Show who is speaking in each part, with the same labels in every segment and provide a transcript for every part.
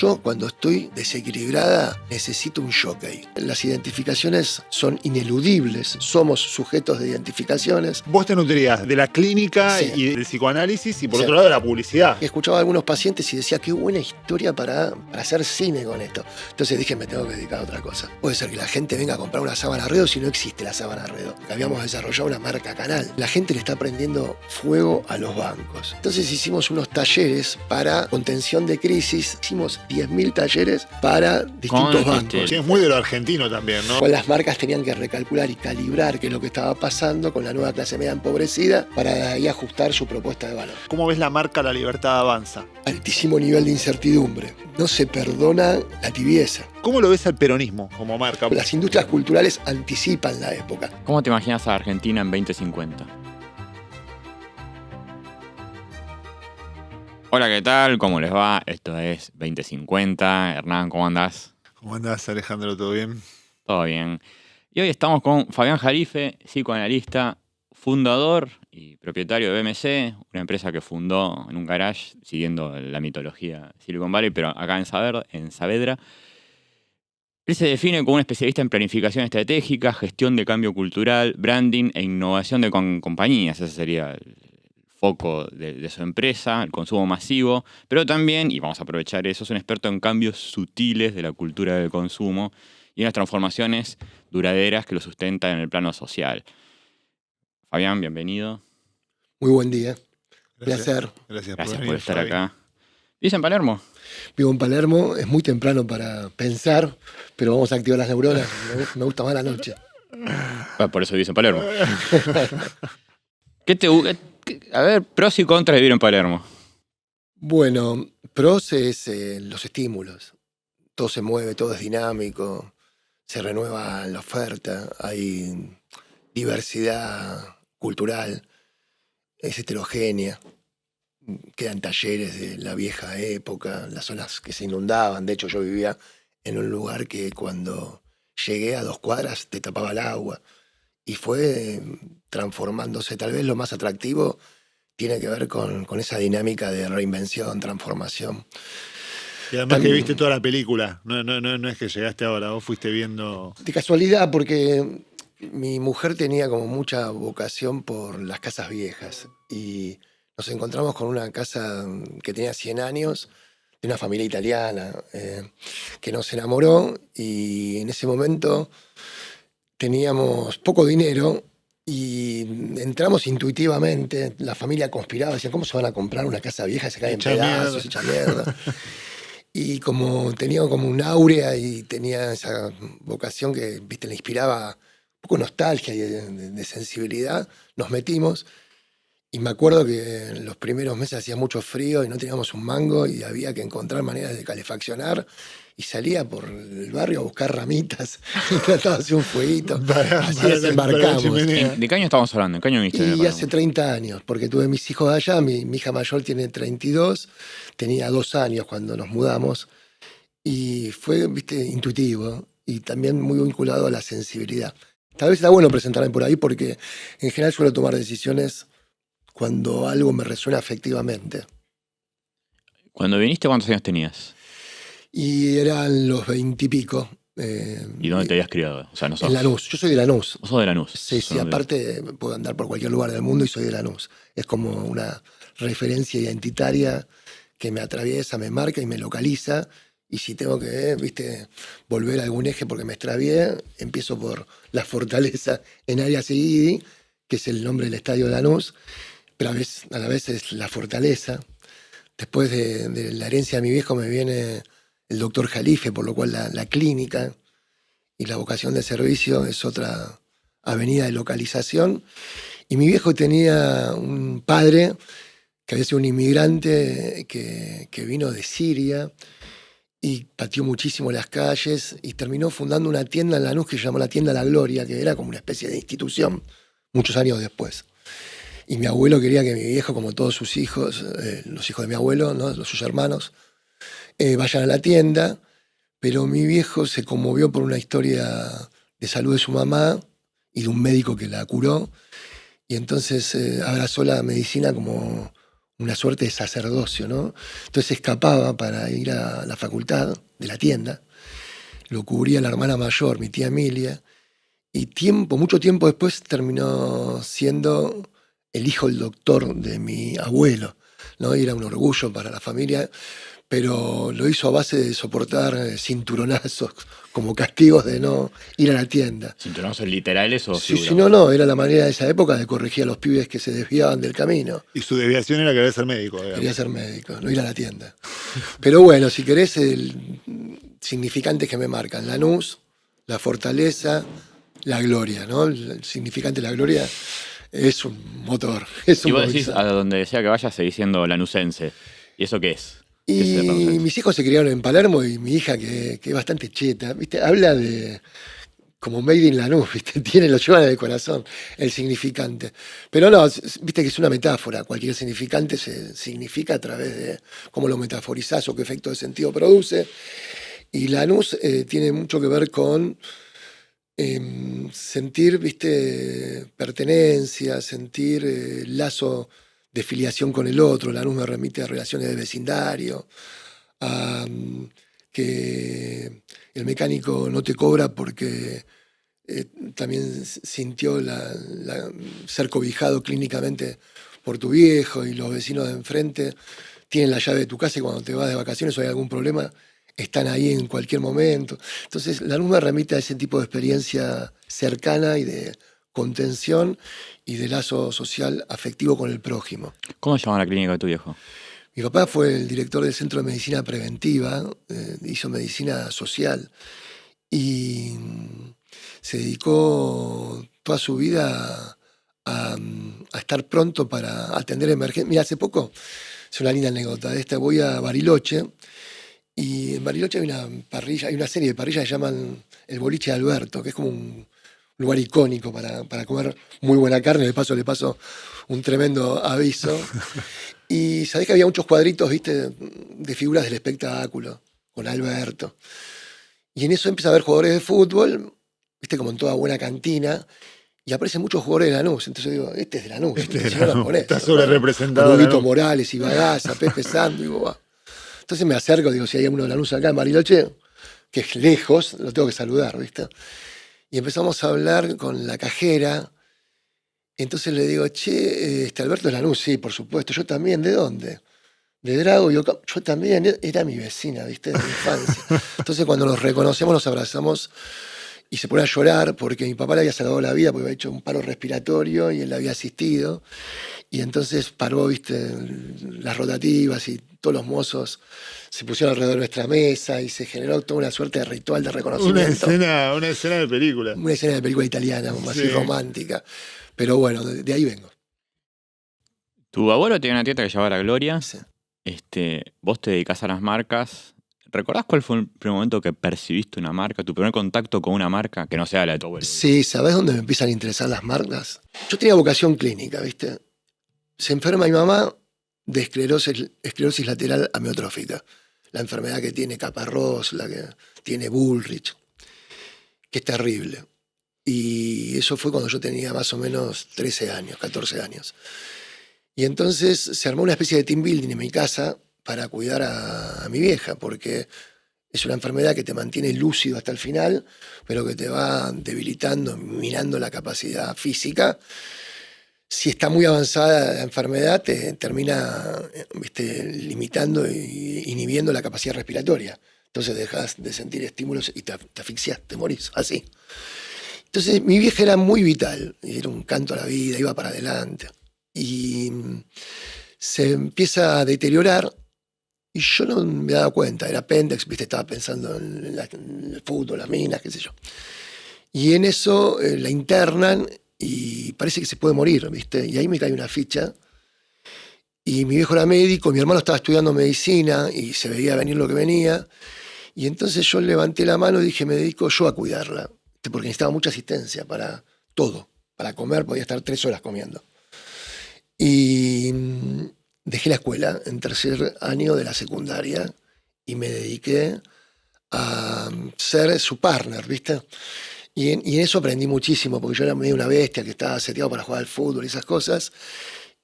Speaker 1: Yo, cuando estoy desequilibrada, necesito un jockey. Las identificaciones son ineludibles, somos sujetos de identificaciones.
Speaker 2: Vos te nutrías de la clínica
Speaker 1: Sí.
Speaker 2: y del psicoanálisis y por
Speaker 1: Sí.
Speaker 2: otro lado de la publicidad.
Speaker 1: Escuchaba a algunos pacientes y decía, qué buena historia para hacer cine con esto. Entonces dije, me tengo que dedicar a otra cosa. Puede ser que la gente venga a comprar una sábana Redo si no existe la sábana Redo. Habíamos desarrollado una marca Canal. La gente le está prendiendo fuego a los bancos. Entonces hicimos unos talleres para contención de crisis. Hicimos 10.000 talleres para distintos bancos.
Speaker 2: Sí, es muy de lo argentino también, ¿no?
Speaker 1: Las marcas tenían que recalcular y calibrar qué es lo que estaba pasando con la nueva clase media empobrecida para de ahí ajustar su propuesta de valor.
Speaker 2: ¿Cómo ves la marca La Libertad Avanza?
Speaker 1: Altísimo nivel de incertidumbre. No se perdona la tibieza.
Speaker 2: ¿Cómo lo ves al peronismo como marca?
Speaker 1: Las industrias culturales anticipan la época.
Speaker 3: ¿Cómo te imaginas a Argentina en 2050? Hola, ¿qué tal? ¿Cómo les va? Esto es 2050. Hernán, ¿cómo andás?
Speaker 2: ¿Cómo andás, Alejandro? ¿Todo bien?
Speaker 3: Todo bien. Y hoy estamos con Fabián Jalife, psicoanalista, fundador y propietario de BMC, una empresa que fundó en un garage, siguiendo la mitología Silicon Valley, pero acá en Saavedra. Él se define como un especialista en planificación estratégica, gestión de cambio cultural, branding e innovación de compañías. Ese sería el foco de su empresa, el consumo masivo, pero también, y vamos a aprovechar eso, es un experto en cambios sutiles de la cultura del consumo y en las transformaciones duraderas que lo sustentan en el plano social. Fabián, bienvenido.
Speaker 1: Muy buen día.
Speaker 2: Gracias.
Speaker 1: Placer.
Speaker 2: Gracias
Speaker 3: Por
Speaker 2: venir,
Speaker 3: estar
Speaker 2: Fabi.
Speaker 3: acá. ¿Vives en Palermo?
Speaker 1: Vivo en Palermo, es muy temprano para pensar, pero vamos a activar las neuronas. Me gusta más la noche.
Speaker 3: Por eso vivís en Palermo. A ver, pros y contras de vivir en Palermo.
Speaker 1: Bueno, pros es los estímulos. Todo se mueve, todo es dinámico, se renueva la oferta, hay diversidad cultural, es heterogénea. Quedan talleres de la vieja época, las zonas que se inundaban. De hecho, yo vivía en un lugar que cuando llegué a 2 cuadras te tapaba el agua. Y fue transformándose. Tal vez lo más atractivo tiene que ver con esa dinámica de reinvención, transformación.
Speaker 2: Y además que
Speaker 1: También-
Speaker 2: viste toda la película. No es que llegaste ahora, vos fuiste viendo.
Speaker 1: De casualidad, porque mi mujer tenía como mucha vocación por las casas viejas. Y nos encontramos con una casa que tenía 100 años, de una familia italiana, que nos enamoró. Y en ese momento teníamos poco dinero y entramos intuitivamente. La familia conspiraba, decían, ¿cómo se van a comprar una casa vieja? Se cae en
Speaker 2: Hecha
Speaker 1: pedazos, hecha mierda. Y como tenía como un áurea y tenía esa vocación que, viste, le inspiraba un poco nostalgia y de sensibilidad, nos metimos. Y me acuerdo que en los primeros meses hacía mucho frío y no teníamos un mango y había que encontrar maneras de calefaccionar. Y salía por el barrio a buscar ramitas y trataba de hacer un fueguito. Así desembarcamos.
Speaker 3: ¿De qué año estamos hablando? ¿En qué año viniste?
Speaker 1: Y hace 30 años, porque tuve mis hijos allá, mi hija mayor tiene 32, tenía 2 años cuando nos mudamos, y fue, viste, intuitivo y también muy vinculado a la sensibilidad. Tal vez está bueno presentarme por ahí porque en general suelo tomar decisiones cuando algo me resuena afectivamente.
Speaker 3: Cuando viniste, ¿cuántos años tenías?
Speaker 1: Y eran los 20 y pico.
Speaker 3: ¿Y dónde te habías criado? O sea, no sos...
Speaker 1: En Lanús. Yo soy de Lanús.
Speaker 3: Vos sos de Lanús.
Speaker 1: Sí, aparte puedo andar por cualquier lugar del mundo y soy de Lanús. Es como una referencia identitaria que me atraviesa, me marca y me localiza. Y si tengo que, viste, volver a algún eje porque me extravié, empiezo por la fortaleza en Arias Seguidi, que es el nombre del estadio de Lanús, pero a la vez es la fortaleza. Después de la herencia de mi viejo me viene el doctor Jalife, por lo cual la clínica y la vocación de servicio es otra avenida de localización. Y mi viejo tenía un padre que había sido un inmigrante que vino de Siria y pateó muchísimo las calles y terminó fundando una tienda en Lanús que se llamó la Tienda La Gloria, que era como una especie de institución muchos años después. Y mi abuelo quería que mi viejo, como todos sus hijos, los hijos de mi abuelo, ¿no? Sus hermanos, vayan a la tienda, pero mi viejo se conmovió por una historia de salud de su mamá y de un médico que la curó, y entonces abrazó la medicina como una suerte de sacerdocio, ¿no? Entonces escapaba para ir a la facultad de la tienda, lo cubría la hermana mayor, mi tía Emilia, y mucho tiempo después terminó siendo el hijo del doctor de mi abuelo, ¿no? Y era un orgullo para la familia, pero lo hizo a base de soportar cinturonazos como castigos de no ir a la tienda.
Speaker 3: ¿Cinturonazos literales o
Speaker 1: Sí,
Speaker 3: figurados?
Speaker 1: no, era la manera de esa época de corregir a los pibes que se desviaban del camino.
Speaker 2: Y su desviación era querer ser médico, digamos.
Speaker 1: Quería ser médico, no ir a la tienda. Pero bueno, si querés, significantes que me marcan: Lanús, la fortaleza, la gloria, ¿no? El significante de la gloria es un motor. Es
Speaker 3: Y
Speaker 1: un
Speaker 3: vos decís,
Speaker 1: movilizador.
Speaker 3: a donde sea que vayas, seguís siendo lanusense. ¿Y eso qué es? ¿Qué es ser
Speaker 1: Y
Speaker 3: lanusense?
Speaker 1: mis hijos se criaron en Palermo y mi hija, que es bastante cheta, ¿viste? Habla de como Made in Lanús, ¿viste? Lo llevan en el corazón, el significante. Pero no, viste que es una metáfora. Cualquier significante se significa a través de cómo lo metaforizás o qué efecto de sentido produce. Y Lanús tiene mucho que ver con sentir, viste, pertenencia, sentir lazo de filiación con el otro. Lanús me remite a relaciones de vecindario, a que el mecánico no te cobra porque también sintió ser cobijado clínicamente por tu viejo, y los vecinos de enfrente tienen la llave de tu casa y cuando te vas de vacaciones o hay algún problema, están ahí en cualquier momento. Entonces, la luz me remite a ese tipo de experiencia cercana y de contención y de lazo social afectivo con el prójimo.
Speaker 3: ¿Cómo se llama la clínica de tu viejo?
Speaker 1: Mi papá fue el director del Centro de Medicina Preventiva, hizo medicina social y se dedicó toda su vida a estar pronto para atender emergencias. Mira, hace poco, es una linda anécdota de esta, voy a Bariloche, y en Bariloche hay una parrilla, hay una serie de parrillas que llaman el Boliche de Alberto, que es como un lugar icónico para comer muy buena carne. De paso le paso un tremendo aviso. Y sabés que había muchos cuadritos, viste, de figuras del espectáculo, con Alberto. Y en eso empieza a haber jugadores de fútbol, viste, como en toda buena cantina, y aparecen muchos jugadores de Lanús. Entonces yo digo, este es de Lanús.
Speaker 2: Este es de
Speaker 1: si no lo
Speaker 2: Lanús,
Speaker 1: ponés,
Speaker 2: está
Speaker 1: ¿no?
Speaker 2: sobre representado.
Speaker 1: Rubito Morales, Ibagaza, Pepe Sando, digo, va. Entonces me acerco, digo, si hay uno de Lanús acá en Bariloche, que es lejos, lo tengo que saludar, ¿viste? Y empezamos a hablar con la cajera. Entonces le digo, che, Alberto es Lanús, sí, por supuesto. Yo también, ¿de dónde? De Drago. Yo también, era mi vecina, ¿viste? De mi infancia. Entonces cuando nos reconocemos, nos abrazamos y se pone a llorar porque mi papá le había salvado la vida porque había hecho un paro respiratorio y él le había asistido. Y entonces paró, viste, las rotativas y todos los mozos se pusieron alrededor de nuestra mesa y se generó toda una suerte de ritual de reconocimiento.
Speaker 2: Una escena de película.
Speaker 1: Una escena de película italiana, más así
Speaker 2: Sí.
Speaker 1: romántica. Pero bueno, de ahí vengo.
Speaker 3: Tu abuelo tenía una tienda que llamaba La Gloria.
Speaker 1: Sí.
Speaker 3: Vos te dedicás a las marcas. ¿Recordás cuál fue el primer momento que percibiste una marca? Tu primer contacto con una marca que no sea la de tu abuelo.
Speaker 1: Sí, ¿sabés dónde me empiezan a interesar las marcas? Yo tenía vocación clínica, ¿viste? Se enferma mi mamá de esclerosis lateral amiotrófica. La enfermedad que tiene Caparrós, la que tiene Bullrich, que es terrible. Y eso fue cuando yo tenía más o menos 13 años, 14 años. Y entonces se armó una especie de team building en mi casa para cuidar a mi vieja, porque es una enfermedad que te mantiene lúcido hasta el final, pero que te va debilitando, minando la capacidad física. Si está muy avanzada la enfermedad, te termina, viste, limitando e inhibiendo la capacidad respiratoria. Entonces dejas de sentir estímulos y te asfixias, te morís, así. Entonces mi vieja era muy vital, era un canto a la vida, iba para adelante. Y se empieza a deteriorar y yo no me daba cuenta, era Pendex, viste, estaba pensando en el fútbol, las minas, qué sé yo. Y en eso la internan y parece que se puede morir, viste, y ahí me cae una ficha. Y mi viejo era médico, mi hermano estaba estudiando medicina y se veía venir lo que venía. Y entonces yo levanté la mano y dije, me dedico yo a cuidarla, porque necesitaba mucha asistencia para todo. Para comer podía estar 3 horas comiendo. Y dejé la escuela en tercer año de la secundaria y me dediqué a ser su partner, ¿viste? Y en eso aprendí muchísimo, porque yo era medio una bestia que estaba seteado para jugar al fútbol y esas cosas.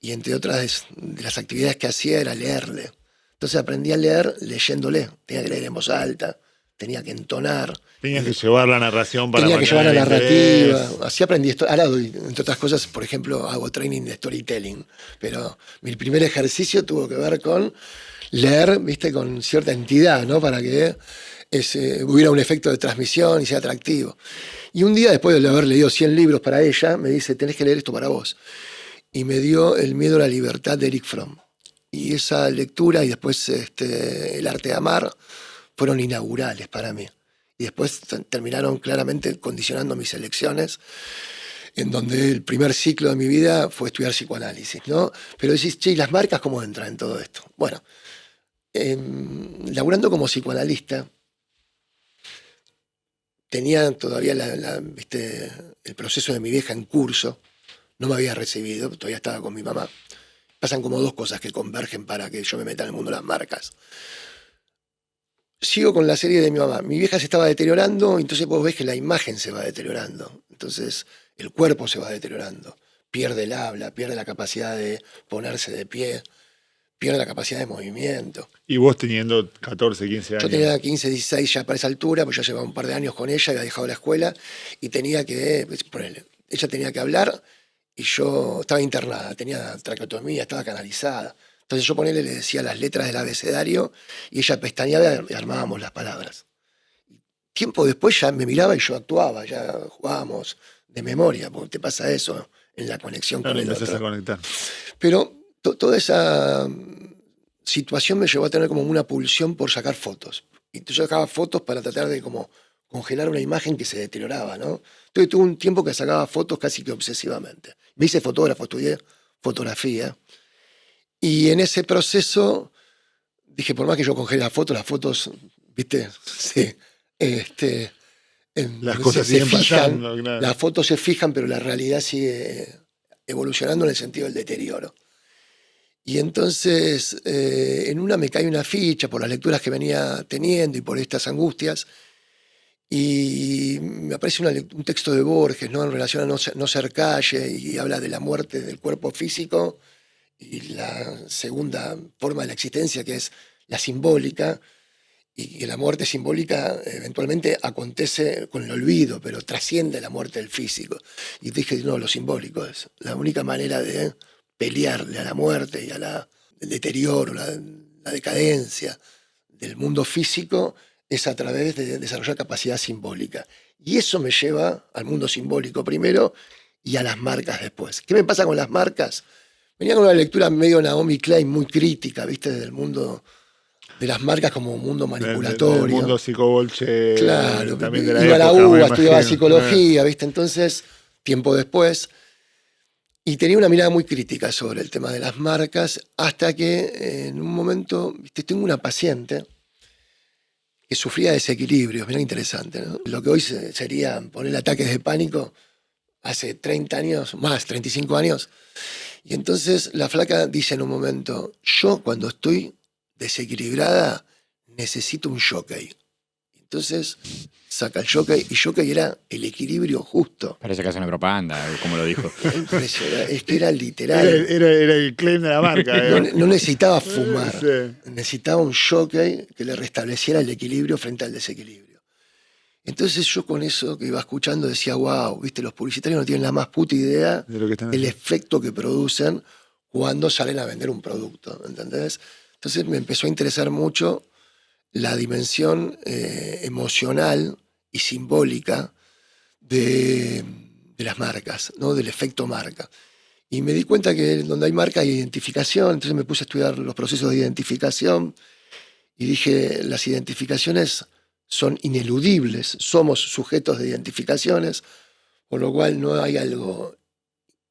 Speaker 1: y entre otras de las actividades que hacía era leerle. Entonces aprendí a leer leyéndole. Tenía que leer en voz alta, tenía que entonar.
Speaker 2: Tenías que llevar la narración para
Speaker 1: Tenía que llevar la
Speaker 2: mantener el
Speaker 1: narrativa.
Speaker 2: interés.
Speaker 1: Así aprendí esto. Ahora doy, entre otras cosas, por ejemplo, hago training de storytelling. Pero mi primer ejercicio tuvo que ver con leer, viste, con cierta entidad, ¿no? Para que hubiera un efecto de transmisión y sea atractivo. Y un día, después de haber leído 100 libros para ella, me dice, tenés que leer esto para vos. Y me dio El miedo a la libertad de Eric Fromm. Y esa lectura y después El arte de amar fueron inaugurales para mí. Y después terminaron claramente condicionando mis elecciones, en donde el primer ciclo de mi vida fue estudiar psicoanálisis, ¿no? Pero decís, che, ¿y las marcas cómo entran en todo esto? Bueno, laburando como psicoanalista, tenía todavía ¿viste? El proceso de mi vieja en curso, no me había recibido, todavía estaba con mi mamá. Pasan como dos cosas que convergen para que yo me meta en el mundo de las marcas. Sigo con la serie de mi mamá. Mi vieja se estaba deteriorando, entonces vos ves que la imagen se va deteriorando. Entonces el cuerpo se va deteriorando. Pierde el habla, pierde la capacidad de ponerse de pie, pierde la capacidad de movimiento.
Speaker 2: Y vos teniendo 14, 15 años.
Speaker 1: Yo tenía 15, 16 ya para esa altura, pues ya llevaba un par de años con ella, había dejado la escuela y tenía que, ponele, ella tenía que hablar y yo estaba internada, tenía traqueotomía, estaba canalizada. Entonces yo le decía las letras del abecedario y ella pestañeaba y armábamos las palabras. Tiempo después ya me miraba y yo actuaba, ya jugábamos de memoria, porque te pasa eso en la conexión con el
Speaker 2: empezás
Speaker 1: otro.
Speaker 2: a conectar.
Speaker 1: Pero toda esa situación me llevó a tener como una pulsión por sacar fotos. Y yo sacaba fotos para tratar de como congelar una imagen que se deterioraba, ¿no? Entonces tuve un tiempo que sacaba fotos casi que obsesivamente. Me hice fotógrafo, estudié fotografía. Y en ese proceso dije, por más que yo congele las fotos, ¿viste? Sí.
Speaker 2: Las cosas siguen
Speaker 1: fijan,
Speaker 2: pasando, claro.
Speaker 1: Las fotos se fijan, pero la realidad sigue evolucionando en el sentido del deterioro. Y entonces en una me cae una ficha por las lecturas que venía teniendo y por estas angustias. Y me aparece un texto de Borges, ¿no? En relación a no ser calle, y habla de la muerte del cuerpo físico y la segunda forma de la existencia, que es la simbólica, y que la muerte simbólica eventualmente acontece con el olvido, pero trasciende la muerte del físico. Y dije, no, lo simbólico es la única manera de pelearle a la muerte y al deterioro, la decadencia del mundo físico, es a través de desarrollar capacidad simbólica. Y eso me lleva al mundo simbólico primero y a las marcas después. ¿Qué me pasa con las marcas? Venía con una lectura medio Naomi Klein, muy crítica, ¿viste? Del mundo de las marcas como un mundo manipulatorio.
Speaker 2: Del mundo psicobolche.
Speaker 1: Claro,
Speaker 2: también de la
Speaker 1: iba a la
Speaker 2: época, me
Speaker 1: UBA, estudiaba
Speaker 2: imagino.
Speaker 1: psicología, ¿viste? Entonces, tiempo después, y tenía una mirada muy crítica sobre el tema de las marcas, hasta que en un momento, ¿viste? Tengo una paciente que sufría desequilibrios, mirá qué interesante, ¿no? Lo que hoy sería poner ataques de pánico, hace 30 años, más, 35 años. Y entonces la flaca dice en un momento, yo cuando estoy desequilibrada necesito un jockey. Entonces saca el jockey, y jockey era el equilibrio justo.
Speaker 3: Parece que hace una propaganda, como lo dijo.
Speaker 1: Impresionante, es que era literal.
Speaker 2: Era el claim de la marca.
Speaker 1: No necesitaba fumar,
Speaker 2: Sí.
Speaker 1: necesitaba un jockey que le restableciera el equilibrio frente al desequilibrio. Entonces yo con eso que iba escuchando decía, wow, ¿viste? Los publicitarios no tienen la más puta idea
Speaker 2: De lo que están
Speaker 1: del
Speaker 2: haciendo.
Speaker 1: efecto que producen cuando salen a vender un producto, ¿entendés? Entonces me empezó a interesar mucho la dimensión emocional y simbólica de las marcas, ¿no? Del efecto marca. Y me di cuenta que donde hay marca hay identificación, entonces me puse a estudiar los procesos de identificación y dije, las identificaciones son ineludibles, somos sujetos de identificaciones, por lo cual no hay algo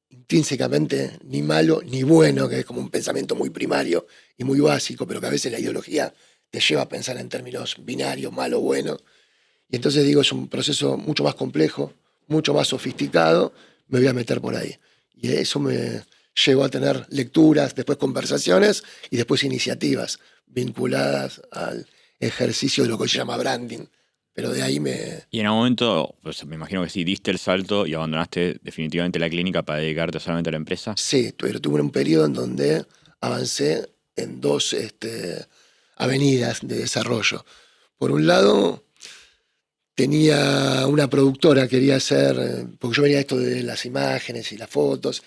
Speaker 1: intrínsecamente ni malo ni bueno, que es como un pensamiento muy primario y muy básico, pero que a veces la ideología te lleva a pensar en términos binarios, malo, bueno. Y entonces digo, es un proceso mucho más complejo, mucho más sofisticado, me voy a meter por ahí. Y eso me llevó a tener lecturas, después conversaciones y después iniciativas vinculadas al ejercicio de lo que hoy se llama branding, Pero de ahí me...
Speaker 3: Y en algún momento, pues, me imagino que sí, diste el salto y abandonaste definitivamente la clínica para dedicarte solamente a la empresa.
Speaker 1: Sí, pero tuve un periodo en donde avancé en dos avenidas de desarrollo. Por un lado, tenía una productora, quería hacer, porque yo venía esto de las imágenes y las fotos,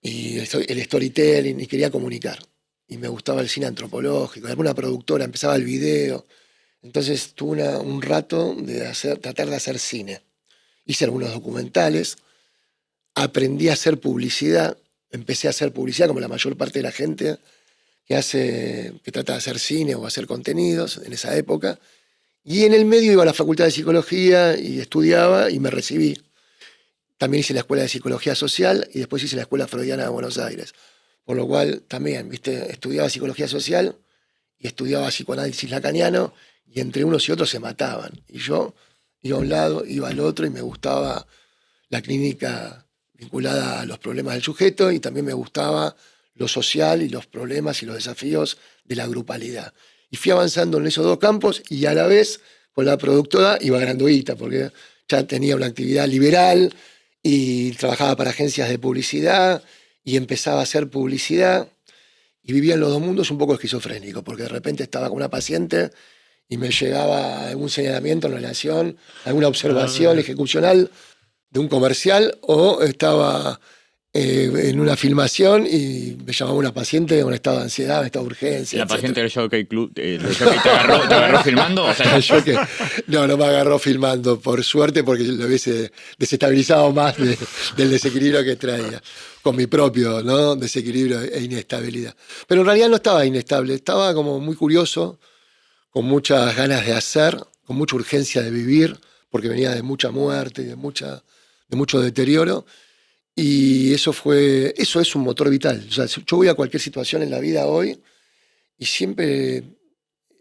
Speaker 1: y el storytelling, y quería comunicar. Y me gustaba el cine antropológico, era una productora, empezaba el video. Entonces tuve un rato de tratar de hacer cine. Hice algunos documentales, aprendí a hacer publicidad, empecé a hacer publicidad como la mayor parte de la gente que trata de hacer cine o hacer contenidos en esa época. Y en el medio iba a la Facultad de Psicología y estudiaba y me recibí. También hice la Escuela de Psicología Social y después hice la Escuela Freudiana de Buenos Aires. Por lo cual también, estudiaba Psicología Social y estudiaba Psicoanálisis Lacaniano y entre unos y otros se mataban. Y yo iba a un lado, iba al otro y me gustaba la clínica vinculada a los problemas del sujeto y también me gustaba lo social y los problemas y los desafíos de la grupalidad. Y fui avanzando en esos dos campos y a la vez con la productora iba ganando guita porque ya tenía una actividad liberal y trabajaba para agencias de publicidad y empezaba a hacer publicidad y vivía en los dos mundos un poco esquizofrénico porque de repente estaba con una paciente y me llegaba algún señalamiento en relación a alguna observación ejecucional de un comercial o estaba en una filmación y me llamaba una paciente con estado de ansiedad, estado de urgencia.
Speaker 3: ¿La
Speaker 1: etcétera.
Speaker 3: paciente del Jockey Club te agarró filmando? O sea,
Speaker 1: No me agarró filmando, por suerte, porque lo hubiese desestabilizado más del desequilibrio que traía, con mi propio, ¿no?, desequilibrio e inestabilidad. Pero en realidad no estaba inestable, estaba como muy curioso, con muchas ganas de hacer, con mucha urgencia de vivir, porque venía de mucha muerte y de mucho deterioro. Y eso es un motor vital. O sea, yo voy a cualquier situación en la vida hoy y siempre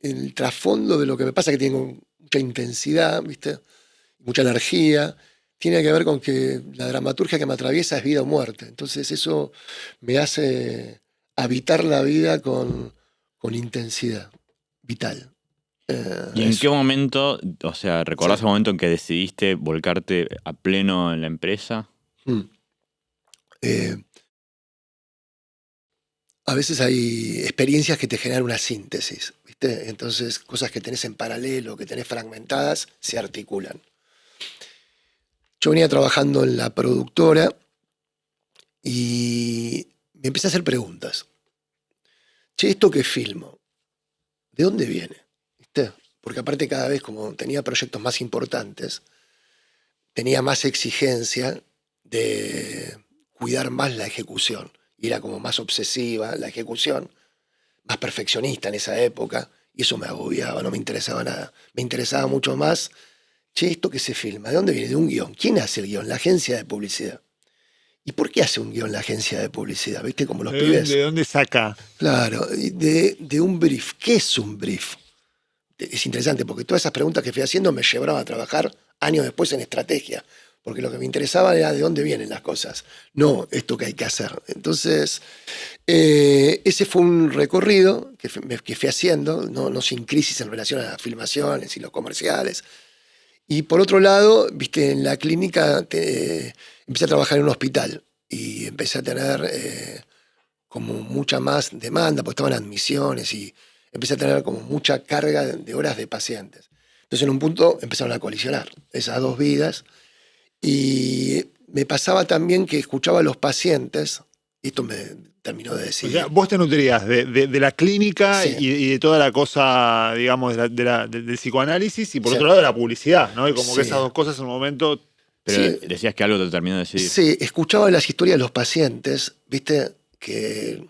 Speaker 1: el trasfondo de lo que me pasa, que tengo mucha intensidad, ¿viste?, mucha energía, tiene que ver con que la dramaturgia que me atraviesa es vida o muerte. Entonces eso me hace habitar la vida con intensidad vital.
Speaker 3: ¿Y en qué momento, o sea, recordás el momento en que decidiste volcarte a pleno en la empresa?
Speaker 1: A veces hay experiencias que te generan una síntesis, ¿viste? Entonces, cosas que tenés en paralelo, que tenés fragmentadas, se articulan. Yo venía trabajando en la productora y me empecé a hacer preguntas. Che, ¿esto que filmo? ¿De dónde viene? ¿Viste? Porque aparte cada vez, como tenía proyectos más importantes, tenía más exigencia de cuidar más la ejecución. Y era como más obsesiva la ejecución, más perfeccionista en esa época, y eso me agobiaba, no me interesaba nada. Me interesaba mucho más, che, esto que se filma, ¿de dónde viene? De un guión. ¿Quién hace el guión? La agencia de publicidad. ¿Y por qué hace un guión la agencia de publicidad? ¿Viste? Como los pibes.
Speaker 2: ¿De dónde saca?
Speaker 1: Claro, de un brief. ¿Qué es un brief? Es interesante porque todas esas preguntas que fui haciendo me llevaron a trabajar años después en estrategia. Porque lo que me interesaba era de dónde vienen las cosas, no esto que hay que hacer. Entonces, ese fue un recorrido que fui haciendo, no sin crisis en relación a las filmaciones y los comerciales. Y por otro lado, viste, en la clínica empecé a trabajar en un hospital y empecé a tener como mucha más demanda, porque estaban admisiones y empecé a tener como mucha carga de horas de pacientes. Entonces, en un punto empezaron a colisionar esas dos vidas. Y me pasaba también que escuchaba a los pacientes, y esto me terminó de decir.
Speaker 2: O sea, vos te nutrías de la clínica y de toda la cosa, digamos, del psicoanálisis y por otro lado de la publicidad, ¿no? Y como que esas dos cosas en un momento...
Speaker 3: Pero decías que algo te terminó de decir.
Speaker 1: Sí, escuchaba las historias de los pacientes, viste, que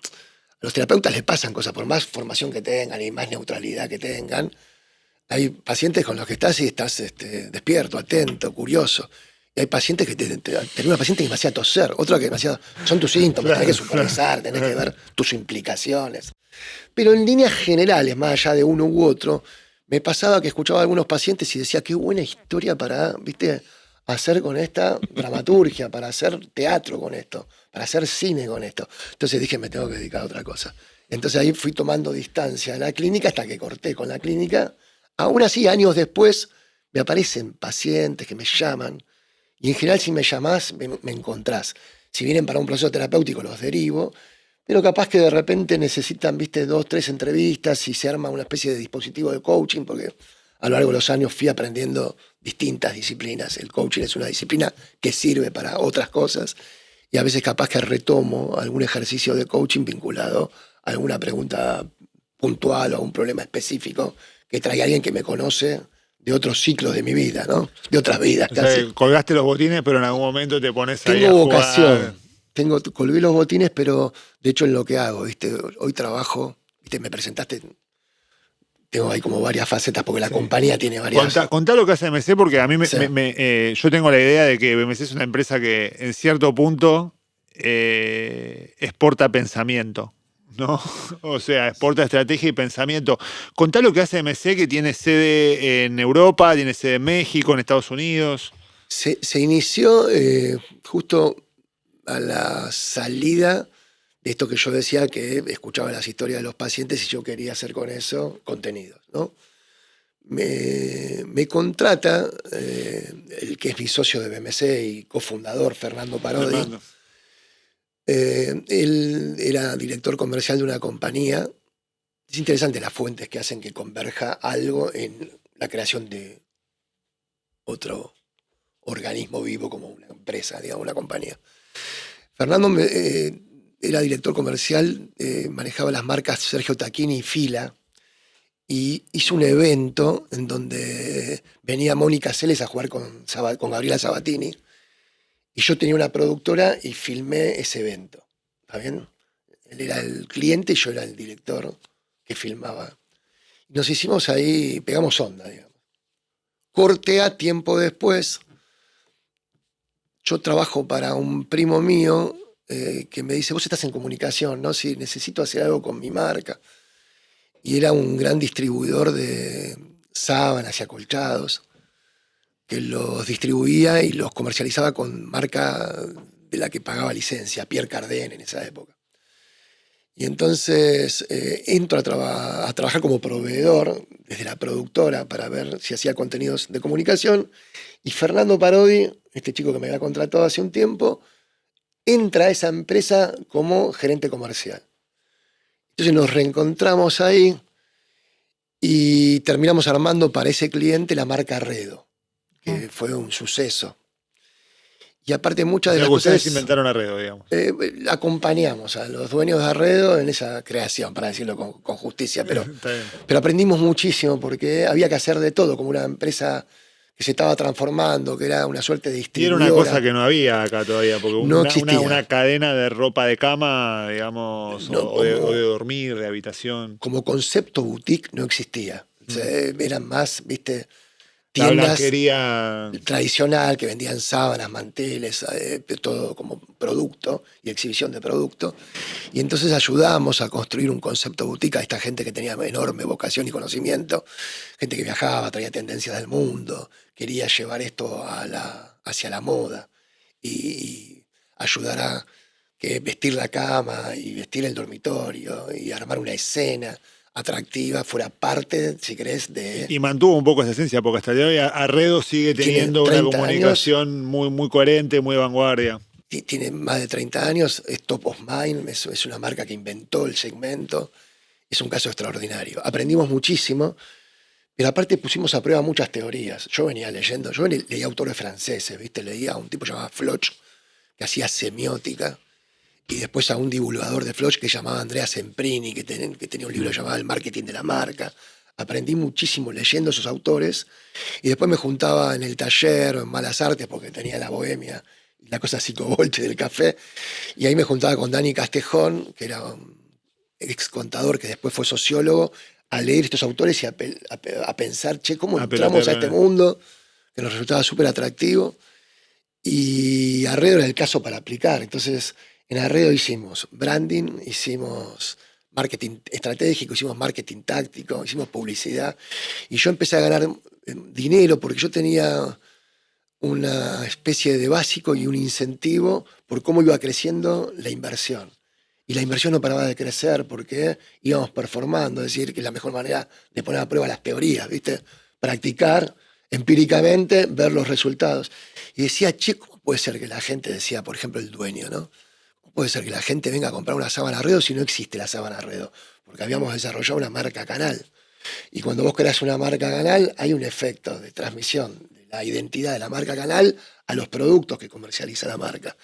Speaker 1: a los terapeutas les pasan cosas, por más formación que tengan y más neutralidad que tengan. Hay pacientes con los que estás y estás despierto, atento, curioso. Y hay pacientes que tenés una paciente que demasiado toser, otra que demasiado. Son tus síntomas, tenés que supervisar, tenés que ver tus implicaciones. Pero en líneas generales, más allá de uno u otro, me pasaba que escuchaba a algunos pacientes y decía, qué buena historia para, viste, hacer con esta dramaturgia, para hacer teatro con esto, para hacer cine con esto. Entonces dije, me tengo que dedicar a otra cosa. Entonces ahí fui tomando distancia de la clínica hasta que corté con la clínica. Aún así, años después, me aparecen pacientes que me llaman, y en general si me llamás me encontrás. Si vienen para un proceso terapéutico los derivo, pero capaz que de repente necesitan, 2, 3 entrevistas y se arma una especie de dispositivo de coaching, porque a lo largo de los años fui aprendiendo distintas disciplinas. El coaching es una disciplina que sirve para otras cosas, y a veces capaz que retomo algún ejercicio de coaching vinculado a alguna pregunta puntual o a un problema específico que trae alguien que me conoce de otros ciclos de mi vida, ¿no? De otras vidas,
Speaker 2: o sea,
Speaker 1: casi.
Speaker 2: colgaste los botines, pero en algún momento te pones ahí a
Speaker 1: Tengo
Speaker 2: jugar.
Speaker 1: vocación. Colgué los botines, pero de hecho en lo que hago, hoy trabajo, me presentaste, tengo ahí como varias facetas, porque la compañía tiene varias.
Speaker 2: Contá lo que hace BMC, porque a mí
Speaker 1: Sí.
Speaker 2: yo tengo la idea de que BMC es una empresa que en cierto punto exporta pensamiento, ¿no? O sea, exporta estrategia y pensamiento. Contá lo que hace BMC, que tiene sede en Europa, tiene sede en México, en Estados Unidos.
Speaker 1: Se inició justo a la salida de esto que yo decía, que escuchaba las historias de los pacientes y yo quería hacer con eso contenidos, ¿no? Me contrata el que es mi socio de BMC y cofundador, Fernando Parodi.
Speaker 2: Fernando.
Speaker 1: Él era director comercial de una compañía. Es interesante las fuentes que hacen que converja algo en la creación de otro organismo vivo como una empresa, digamos, una compañía. Fernando era director comercial, manejaba las marcas Sergio Tacchini y Fila, y hizo un evento en donde venía Mónica Seles a jugar con Gabriela Sabatini, y yo tenía una productora y filmé ese evento. ¿Está bien? Él era el cliente y yo era el director que filmaba. Nos hicimos ahí, pegamos onda, digamos. Corte a tiempo después, yo trabajo para un primo mío que me dice, vos estás en comunicación, ¿no? Sí, necesito hacer algo con mi marca. Y era un gran distribuidor de sábanas y acolchados, que los distribuía y los comercializaba con marca de la que pagaba licencia, Pierre Cardin en esa época. Y entonces entro a trabajar como proveedor desde la productora para ver si hacía contenidos de comunicación, y Fernando Parodi, este chico que me había contratado hace un tiempo, entra a esa empresa como gerente comercial. Entonces nos reencontramos ahí y terminamos armando para ese cliente la marca Arredo, que fue un suceso. Y aparte muchas de las cosas...
Speaker 2: Ustedes inventaron Arredo, digamos.
Speaker 1: Acompañamos a los dueños de Arredo en esa creación, para decirlo con justicia, pero aprendimos muchísimo porque había que hacer de todo, como una empresa que se estaba transformando, que era una suerte de
Speaker 2: Y
Speaker 1: distribuidora.
Speaker 2: era una cosa que no había acá todavía, porque
Speaker 1: No existía.
Speaker 2: una cadena de ropa de cama, digamos,
Speaker 1: No,
Speaker 2: o de dormir, de habitación.
Speaker 1: Como concepto boutique no existía. O sea, eran más,
Speaker 2: La
Speaker 1: tiendas
Speaker 2: blanquería.
Speaker 1: tradicional que vendían sábanas, manteles, todo como producto y exhibición de producto. Y entonces ayudamos a construir un concepto boutique a esta gente que tenía enorme vocación y conocimiento, gente que viajaba, traía tendencias del mundo, quería llevar esto hacia la moda y ayudar a vestir la cama y vestir el dormitorio y armar una escena atractiva fuera parte, si querés, de...
Speaker 2: Y mantuvo un poco esa esencia, porque hasta el día de hoy Arredo sigue teniendo una comunicación muy coherente, muy de vanguardia.
Speaker 1: Tiene más de 30 años, es top of mind, es una marca que inventó el segmento, es un caso extraordinario. Aprendimos muchísimo, pero aparte pusimos a prueba muchas teorías. Yo venía leyendo, leía autores franceses, leía a un tipo llamado Floch, que hacía semiótica, y después a un divulgador de Floch que llamaba Andrea Semprini, que tenía un libro llamado El marketing de la marca. Aprendí muchísimo leyendo esos autores, y después me juntaba en el taller o en Malas Artes, porque tenía la bohemia y la cosa psicovolte del café, y ahí me juntaba con Dani Castejón, que era un ex contador que después fue sociólogo, a leer estos autores y a pensar, ¿cómo entramos a este mundo? Que nos resultaba súper atractivo. Y Arredo era el caso para aplicar. Entonces, en Arredo hicimos branding, hicimos marketing estratégico, hicimos marketing táctico, hicimos publicidad. Y yo empecé a ganar dinero porque yo tenía una especie de básico y un incentivo por cómo iba creciendo la inversión. Y la inversión no paraba de crecer porque íbamos performando, es decir, que la mejor manera de poner a prueba las teorías, practicar empíricamente ver los resultados. Y decía, che, ¿cómo puede ser que la gente, decía, por ejemplo, el dueño, ¿no? ¿Cómo puede ser que la gente venga a comprar una sábana Redo si no existe la sábana Redo? Porque habíamos desarrollado una marca canal. Y cuando vos creás una marca canal, hay un efecto de transmisión de la identidad de la marca canal a los productos que comercializa la marca.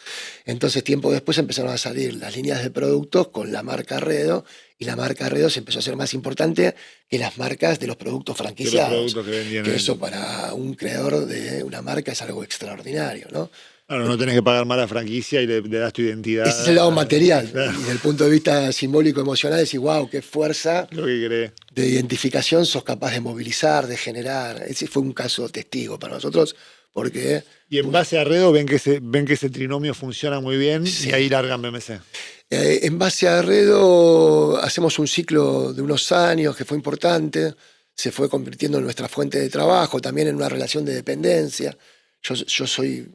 Speaker 1: Entonces, tiempo después empezaron a salir las líneas de productos con la marca Redo, y la marca Redo se empezó a hacer más importante que las marcas de los productos franquiciados.
Speaker 2: De los productos que vendían.
Speaker 1: Que eso para un creador de una marca es algo extraordinario, ¿no?
Speaker 2: Claro, no tenés que pagar más la franquicia y le das tu identidad.
Speaker 1: Ese es el lado material.
Speaker 2: Claro.
Speaker 1: Y desde el punto de vista simbólico, emocional, decís, wow, qué fuerza
Speaker 2: Lo que querés.
Speaker 1: de identificación sos capaz de movilizar, de generar. Ese fue un caso testigo para nosotros, porque...
Speaker 2: Y en base a Redo ven que ese trinomio funciona muy bien,
Speaker 1: Sí.
Speaker 2: y ahí largan BMC.
Speaker 1: En base a Redo hacemos un ciclo de unos años que fue importante, se fue convirtiendo en nuestra fuente de trabajo, también en una relación de dependencia. Yo soy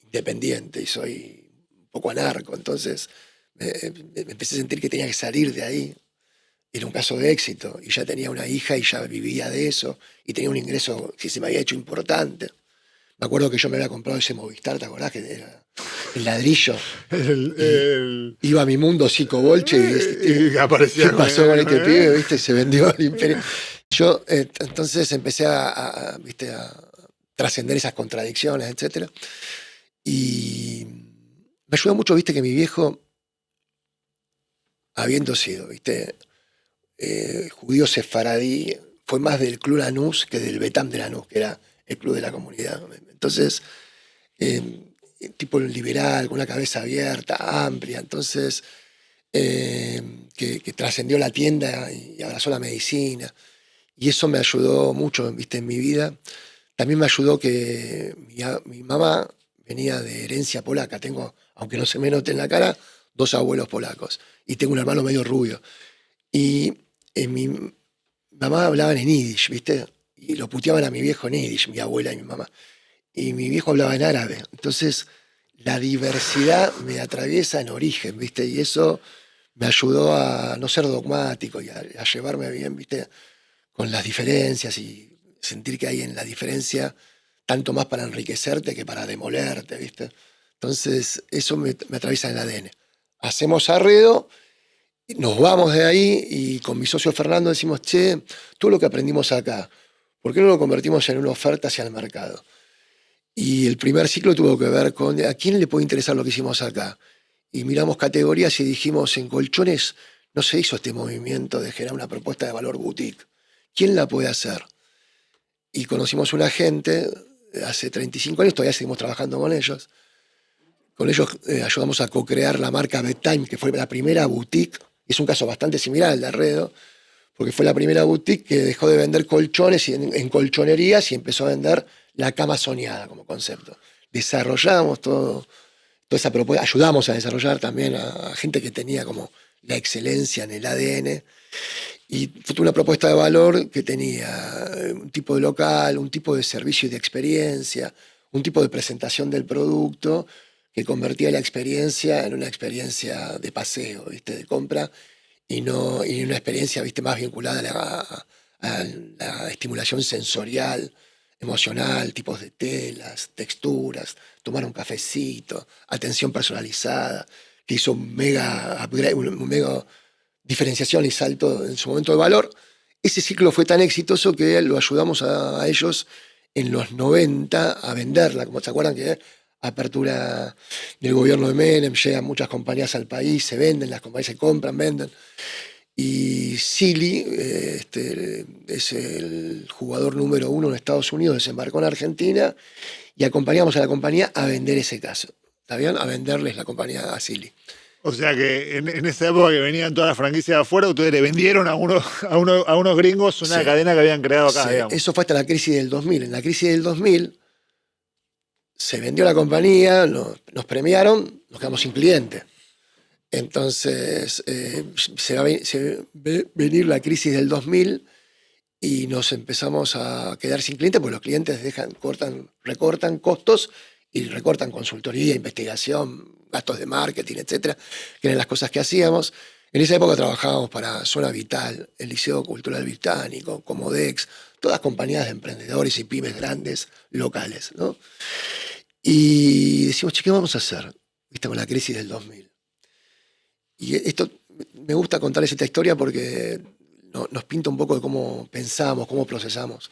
Speaker 1: independiente y soy un poco anarco, entonces me empecé a sentir que tenía que salir de ahí. Era un caso de éxito y ya tenía una hija y ya vivía de eso y tenía un ingreso que se me había hecho importante. Me acuerdo que yo me había comprado ese Movistar, ¿te acordás? Que era el ladrillo. Iba a Mi Mundo Cico Bolche
Speaker 2: Y aparecía.
Speaker 1: ¿qué pasó con este pibe? ¿Viste? Se vendió al imperio. Yo entonces empecé ¿viste? A trascender esas contradicciones, etc. Y me ayudó mucho, viste, que mi viejo, habiendo sido, viste, judío sefaradí, fue más del Club Lanús que del Betam de Lanús, que era el club de la comunidad. Entonces, tipo liberal, con una cabeza abierta, amplia, entonces, que trascendió la tienda y abrazó la medicina. Y eso me ayudó mucho, viste, en mi vida. También me ayudó que mi mamá venía de herencia polaca. Tengo, aunque no se me note en la cara, 2 abuelos polacos. Y tengo un hermano medio rubio. Y mi mamá hablaban en yiddish, ¿viste? Y lo puteaban a mi viejo en yiddish, mi abuela y mi mamá. Y mi viejo hablaba en árabe. Entonces, la diversidad me atraviesa en origen, ¿viste? Y eso me ayudó a no ser dogmático y a llevarme bien, ¿viste? Con las diferencias y sentir que hay en la diferencia tanto más para enriquecerte que para demolerte, ¿viste? Entonces, eso me atraviesa en el ADN. Hacemos Arredo, nos vamos de ahí y con mi socio Fernando decimos, che, todo lo que aprendimos acá, ¿por qué no lo convertimos en una oferta hacia el mercado? Y el primer ciclo tuvo que ver con a quién le puede interesar lo que hicimos acá. Y miramos categorías y dijimos, en colchones no se hizo este movimiento de generar una propuesta de valor boutique. ¿Quién la puede hacer? Y conocimos una gente hace 35 años, todavía seguimos trabajando con ellos. Con ellos ayudamos a co-crear la marca Bedtime, que fue la primera boutique. Es un caso bastante similar al de Arredo, porque fue la primera boutique que dejó de vender colchones en colchonerías y empezó a vender la cama soñada como concepto. Desarrollamos toda esa propuesta, ayudamos a desarrollar también a gente que tenía como la excelencia en el ADN. Y fue una propuesta de valor que tenía un tipo de local, un tipo de servicio y de experiencia, un tipo de presentación del producto que convertía la experiencia en una experiencia de paseo, ¿viste? De compra, y una experiencia, ¿viste? Más vinculada a la estimulación sensorial, emocional, tipos de telas, texturas, tomar un cafecito, atención personalizada, que hizo un mega upgrade, un mega diferenciación y salto en su momento de valor. Ese ciclo fue tan exitoso que lo ayudamos a ellos en los 90 a venderla. Como se acuerdan que apertura del gobierno de Menem, llegan muchas compañías al país, se venden, las compañías se compran, venden. Y Silly es el jugador número 1 en Estados Unidos, desembarcó en Argentina y acompañamos a la compañía a vender ese caso. ¿Está bien? A venderles la compañía a Silly.
Speaker 2: O sea que en esa época que venían todas las franquicias de afuera, ustedes le vendieron a unos gringos una cadena que habían creado acá,
Speaker 1: Sí,
Speaker 2: digamos.
Speaker 1: eso fue hasta la crisis del 2000. En la crisis del 2000 se vendió la compañía, nos premiaron, nos quedamos sin cliente. Entonces se ve venir la crisis del 2000 y nos empezamos a quedar sin clientes porque los clientes recortan costos y recortan consultoría, investigación, gastos de marketing, etcétera, que eran las cosas que hacíamos. En esa época trabajábamos para Zona Vital, el Liceo Cultural Británico, Comodex, todas compañías de emprendedores y pymes grandes, locales, ¿no? Y decimos, che, ¿qué vamos a hacer? ¿Viste? Con la crisis del 2000. Y esto, me gusta contarles esta historia porque nos pinta un poco de cómo pensamos, cómo procesamos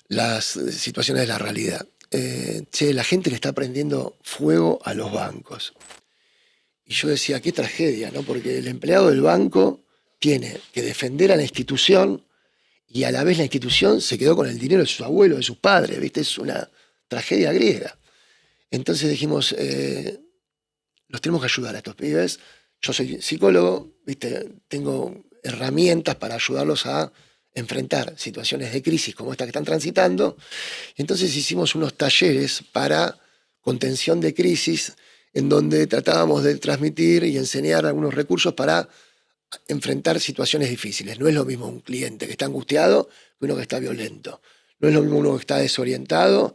Speaker 1: las situaciones de la realidad. La gente le está prendiendo fuego a los bancos. Y yo decía, qué tragedia, ¿no? Porque el empleado del banco tiene que defender a la institución y a la vez la institución se quedó con el dinero de sus abuelos, de sus padres, ¿viste? Es una tragedia griega. Entonces dijimos, los tenemos que ayudar a estos pibes. Yo soy psicólogo, ¿viste? Tengo herramientas para ayudarlos a enfrentar situaciones de crisis como esta que están transitando. Entonces hicimos unos talleres para contención de crisis en donde tratábamos de transmitir y enseñar algunos recursos para enfrentar situaciones difíciles. No es lo mismo un cliente que está angustiado que uno que está violento. No es lo mismo uno que está desorientado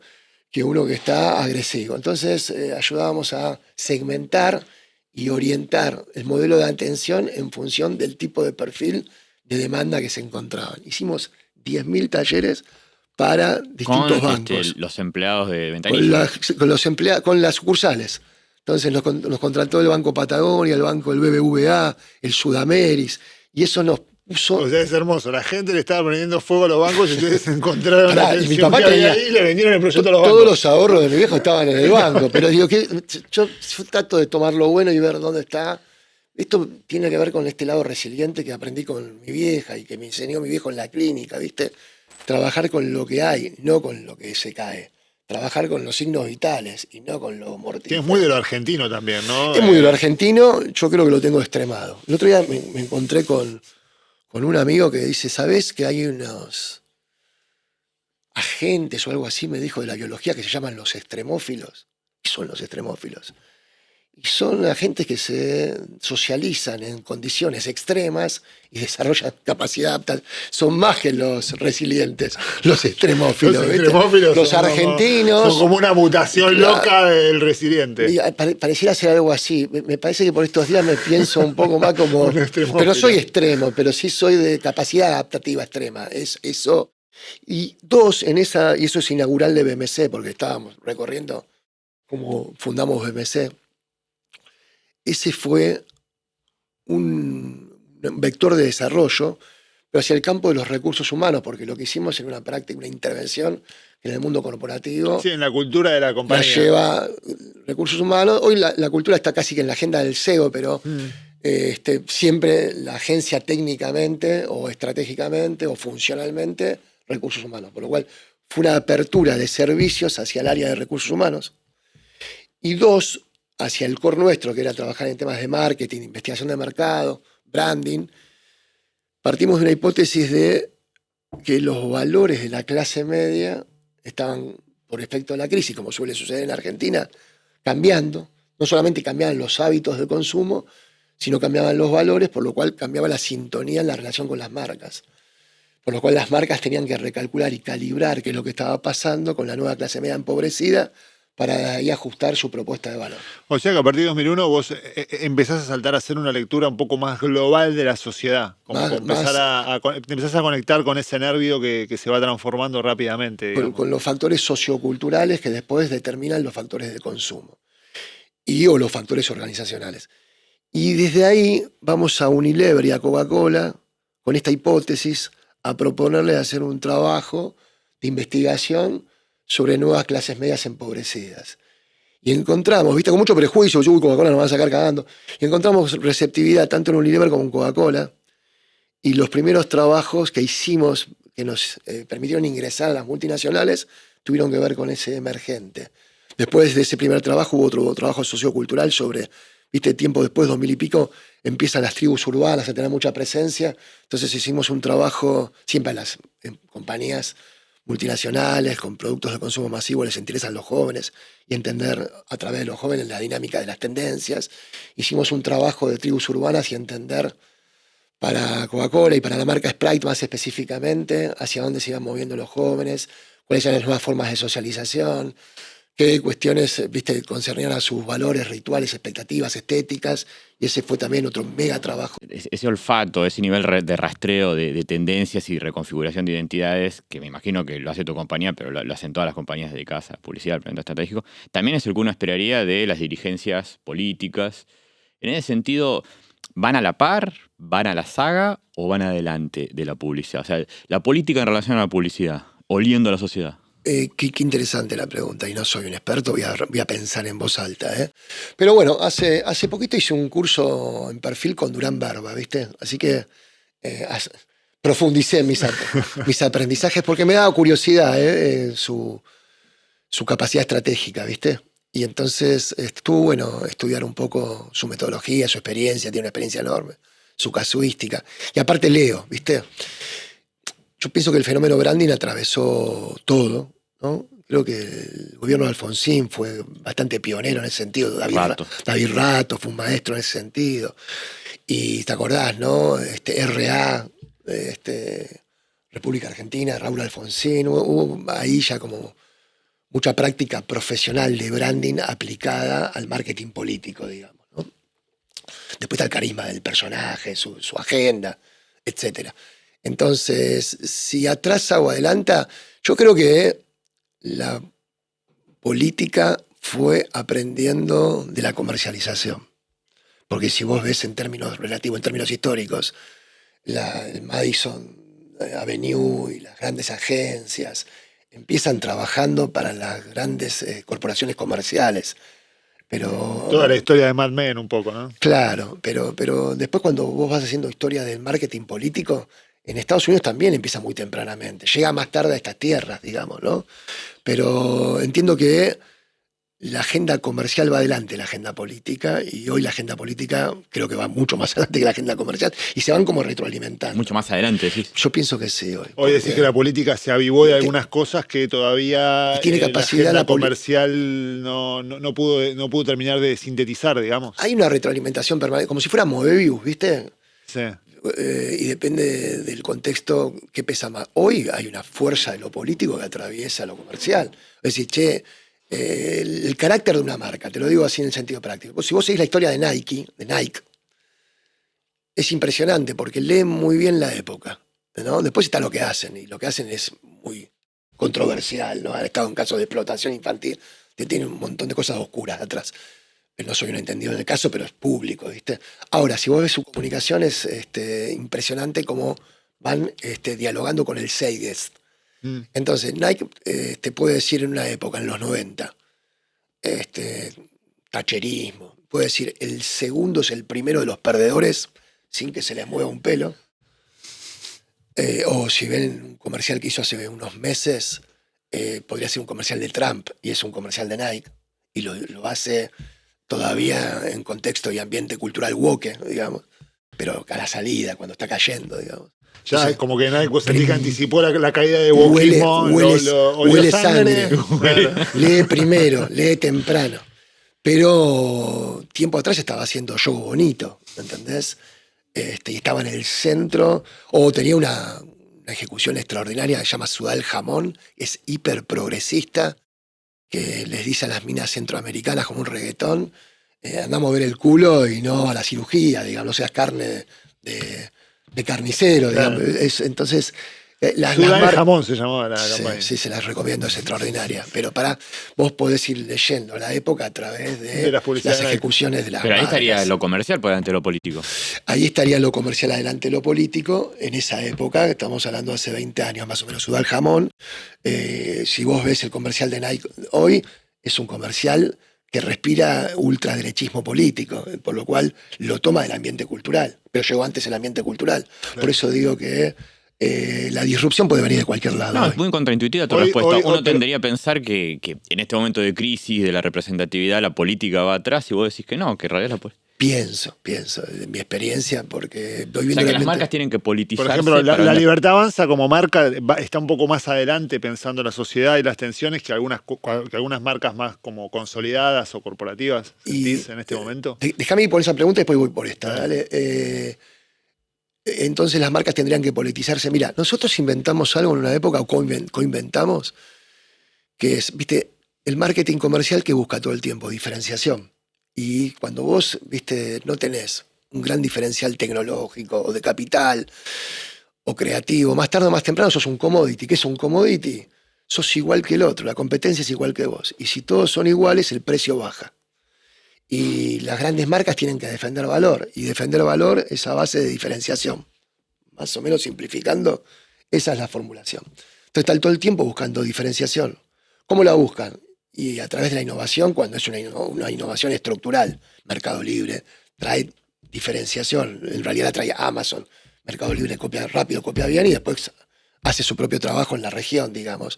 Speaker 1: que uno que está agresivo. Entonces ayudábamos a segmentar y orientar el modelo de atención en función del tipo de perfil de demanda que se encontraban. Hicimos 10.000 talleres para distintos bancos.
Speaker 3: Los empleados de Ventanilla.
Speaker 1: Con las sucursales. Entonces nos contrató el Banco Patagonia, el Banco del BBVA, el Sudameris, y eso nos puso...
Speaker 2: O sea, es hermoso. La gente le estaba prendiendo fuego a los bancos y ustedes encontraron la
Speaker 1: y mi papá tenía
Speaker 2: ahí y le vendieron el proyecto a los bancos.
Speaker 1: Todos los ahorros de mi viejo estaban en el banco, pero digo que yo trato de tomar lo bueno y ver dónde está. Esto tiene que ver con este lado resiliente que aprendí con mi vieja y que me enseñó mi viejo en la clínica, ¿viste? Trabajar con lo que hay, no con lo que se cae. Trabajar con los signos vitales y no con lo mortífero.
Speaker 2: Es muy de lo argentino también, ¿no?
Speaker 1: Es muy de lo argentino, yo creo que lo tengo extremado. El otro día me encontré con un amigo que dice, ¿sabés que hay unos agentes o algo así, me dijo, de la biología que se llaman los extremófilos? ¿Qué son los extremófilos? Y son agentes que se socializan en condiciones extremas y desarrollan capacidad adaptativa. Son más que los resilientes, los extremófilos. Los argentinos.
Speaker 2: Son como una mutación loca del resiliente.
Speaker 1: Pareciera ser algo así. Me parece que por estos días me pienso un poco más como... Pero no soy extremo, pero sí soy de capacidad adaptativa extrema. Es eso. Y dos, y eso es inaugural de BMC, porque estábamos recorriendo cómo fundamos BMC. Ese fue un vector de desarrollo, pero hacia el campo de los recursos humanos, porque lo que hicimos era una práctica, una intervención que en el mundo corporativo...
Speaker 2: Sí, en la cultura de la compañía.
Speaker 1: La lleva recursos humanos. Hoy la cultura está casi que en la agenda del CEO, pero siempre la agencia técnicamente o estratégicamente o funcionalmente recursos humanos. Por lo cual fue una apertura de servicios hacia el área de recursos humanos. Y dos, hacia el core nuestro, que era trabajar en temas de marketing, investigación de mercado, branding. Partimos de una hipótesis de que los valores de la clase media estaban, por efecto de la crisis, como suele suceder en Argentina, cambiando. No solamente cambiaban los hábitos de consumo, sino cambiaban los valores, por lo cual cambiaba la sintonía en la relación con las marcas. Por lo cual las marcas tenían que recalcular y calibrar qué es lo que estaba pasando con la nueva clase media empobrecida, para ahí ajustar su propuesta de valor.
Speaker 2: O sea que a partir de 2001 vos empezás a saltar a hacer una lectura un poco más global de la sociedad. Como te empezás a conectar con ese nervio que se va transformando rápidamente.
Speaker 1: Con los factores socioculturales que después determinan los factores de consumo. O los factores organizacionales. Y desde ahí vamos a Unilever y a Coca-Cola, con esta hipótesis, a proponerle hacer un trabajo de investigación sobre nuevas clases medias empobrecidas. Y encontramos, viste, con mucho prejuicio, Coca-Cola nos van a sacar cagando, y encontramos receptividad tanto en Unilever como en Coca-Cola, y los primeros trabajos que hicimos, que nos permitieron ingresar a las multinacionales, tuvieron que ver con ese emergente. Después de ese primer trabajo hubo otro trabajo sociocultural sobre, viste, tiempo después, 2000 y pico, empiezan las tribus urbanas a tener mucha presencia, entonces hicimos un trabajo, siempre en las compañías multinacionales, con productos de consumo masivo, les interesan los jóvenes y entender a través de los jóvenes la dinámica de las tendencias. Hicimos un trabajo de tribus urbanas y entender para Coca-Cola y para la marca Sprite más específicamente hacia dónde se iban moviendo los jóvenes, cuáles eran las nuevas formas de socialización, qué cuestiones, viste, concernían a sus valores, rituales, expectativas, estéticas, y ese fue también otro mega trabajo.
Speaker 3: Ese olfato, ese nivel de rastreo de tendencias y reconfiguración de identidades, que me imagino que lo hace tu compañía, pero lo hacen todas las compañías dedicadas a publicidad, al planeamiento estratégico, también es el que uno esperaría de las dirigencias políticas. En ese sentido, ¿van a la par, van a la saga o van adelante de la publicidad? O sea, la política en relación a la publicidad, oliendo a la sociedad.
Speaker 1: Qué interesante la pregunta, y no soy un experto, voy a pensar en voz alta. Pero bueno, hace poquito hice un curso en perfil con Durán Barba, ¿viste? Así que profundicé en mis aprendizajes porque me daba curiosidad su capacidad estratégica, ¿viste? Y entonces estuvo bueno estudiar un poco su metodología, su experiencia, tiene una experiencia enorme, su casuística. Y aparte leo, ¿viste? Yo pienso que el fenómeno branding atravesó todo, ¿no? Creo que el gobierno de Alfonsín fue bastante pionero en ese sentido. David Rato fue un maestro en ese sentido. Y te acordás, ¿no? RA, República Argentina, Raúl Alfonsín. Hubo ahí ya como mucha práctica profesional de branding aplicada al marketing político, digamos, ¿no? Después está el carisma del personaje, su agenda, etcétera. Entonces, si atrasa o adelanta, yo creo que la política fue aprendiendo de la comercialización. Porque si vos ves en términos relativos, en términos históricos, el Madison Avenue y las grandes agencias empiezan trabajando para las grandes corporaciones comerciales. Pero,
Speaker 2: toda la historia de Mad Men un poco, ¿no?
Speaker 1: Claro, pero después cuando vos vas haciendo historia del marketing político, en Estados Unidos también empieza muy tempranamente. Llega más tarde a estas tierras, digamos, ¿no? Pero entiendo que la agenda comercial va adelante, la agenda política, y hoy la agenda política creo que va mucho más adelante que la agenda comercial, y se van como retroalimentando.
Speaker 3: Mucho más adelante, sí.
Speaker 1: Yo pienso que sí hoy.
Speaker 2: Hoy decís que la política se avivó de algunas cosas que todavía
Speaker 1: tiene capacidad
Speaker 2: la agenda comercial no pudo terminar de sintetizar, digamos.
Speaker 1: Hay una retroalimentación permanente, como si fuera Moebius, ¿viste?
Speaker 2: Sí.
Speaker 1: Y depende del contexto que pesa más. Hoy hay una fuerza de lo político que atraviesa lo comercial. Es decir, el carácter de una marca, te lo digo así en el sentido práctico. Si vos seguís la historia de Nike, es impresionante porque leen muy bien la época, ¿no? Después está lo que hacen, y lo que hacen es muy controversial, ¿no? Han estado en casos de explotación infantil, que tienen un montón de cosas oscuras atrás. No soy un entendido del caso, pero es público, ¿viste? Ahora, si vos ves su comunicación, es impresionante cómo van dialogando con el Zeitgeist. Entonces, Nike te puede decir en una época, en los 90, tacherismo, puede decir el segundo es el primero de los perdedores sin que se les mueva un pelo. O si ven un comercial que hizo hace unos meses, podría ser un comercial de Trump y es un comercial de Nike, y lo hace todavía en contexto y ambiente cultural woke, digamos, pero a la salida, cuando está cayendo, digamos.
Speaker 2: Ya
Speaker 1: Entonces,
Speaker 2: como que Nike sentí que anticipó la caída de wokismo.
Speaker 1: Huele sangre. Lee primero, lee temprano. Pero tiempo atrás estaba haciendo Yogo Bonito, ¿entendés? Y estaba en el centro, o tenía una ejecución extraordinaria que se llama Sudal Jamón, es hiper progresista, que les dice a las minas centroamericanas como un reggaetón, andamos a ver el culo y no a la cirugía, digamos, no seas carne de carnicero,
Speaker 2: claro.
Speaker 1: Digamos. Entonces,
Speaker 2: Sudal Jamón se llamaba la campaña.
Speaker 1: Sí, se las recomiendo, es extraordinaria. Pero vos podés ir leyendo la época a través de las ejecuciones de las
Speaker 3: Pero ahí
Speaker 1: marcas.
Speaker 3: estaría lo comercial por delante de lo político.
Speaker 1: Ahí estaría lo comercial adelante de lo político. En esa época, estamos hablando hace 20 años más o menos, Sudal Jamón. Si vos ves el comercial de Nike hoy, es un comercial que respira ultraderechismo político, por lo cual lo toma del ambiente cultural. Pero llegó antes el ambiente cultural. Claro. Por eso digo que la disrupción puede venir de cualquier lado.
Speaker 3: No, es muy contraintuitiva tu respuesta. Uno tendería a pensar que en este momento de crisis, de la representatividad, la política va atrás, y vos decís que no, que en realidad la
Speaker 1: Pienso, de mi experiencia, porque voy viendo.
Speaker 3: O sea, que las marcas tienen que politizarse.
Speaker 2: Por ejemplo, la Libertad Avanza como marca está un poco más adelante pensando en la sociedad y las tensiones que algunas marcas más como consolidadas o corporativas sentís en este momento.
Speaker 1: Déjame ir por esa pregunta y después voy por esta. Dale. Entonces las marcas tendrían que politizarse. Mira, nosotros inventamos algo en una época, o coinventamos, que es, viste, el marketing comercial que busca todo el tiempo diferenciación. Y cuando vos, viste, no tenés un gran diferencial tecnológico o de capital o creativo, más tarde o más temprano sos un commodity. ¿Qué es un commodity? Sos igual que el otro, la competencia es igual que vos. Y si todos son iguales, el precio baja. Y las grandes marcas tienen que defender valor. Y defender valor es a base de diferenciación. Más o menos simplificando, esa es la formulación. Entonces están todo el tiempo buscando diferenciación. ¿Cómo la buscan? Y a través de la innovación, cuando es una innovación estructural. Mercado Libre trae diferenciación. En realidad la trae Amazon. Mercado Libre copia rápido, copia bien y después hace su propio trabajo en la región, digamos.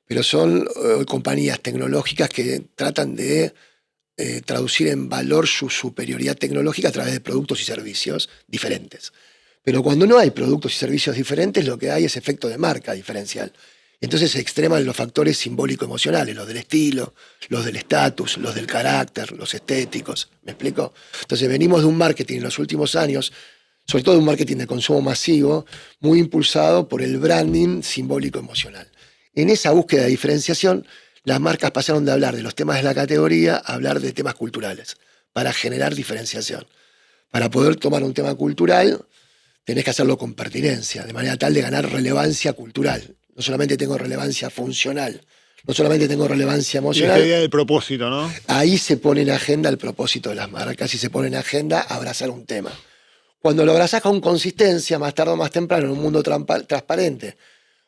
Speaker 1: Pero son compañías tecnológicas que tratan de traducir en valor su superioridad tecnológica a través de productos y servicios diferentes. Pero cuando no hay productos y servicios diferentes, lo que hay es efecto de marca diferencial. Entonces se extreman los factores simbólico-emocionales, los del estilo, los del estatus, los del carácter, los estéticos. ¿Me explico? Entonces venimos de un marketing en los últimos años, sobre todo de un marketing de consumo masivo, muy impulsado por el branding simbólico-emocional. En esa búsqueda de diferenciación, las marcas pasaron de hablar de los temas de la categoría a hablar de temas culturales, para generar diferenciación. Para poder tomar un tema cultural, tenés que hacerlo con pertinencia, de manera tal de ganar relevancia cultural. No solamente tengo relevancia funcional, no solamente tengo relevancia emocional.
Speaker 2: Y esta idea del propósito, ¿no?
Speaker 1: Ahí se pone en agenda el propósito de las marcas y se pone en agenda abrazar un tema. Cuando lo abrazás con consistencia, más tarde o más temprano, en un mundo transparente,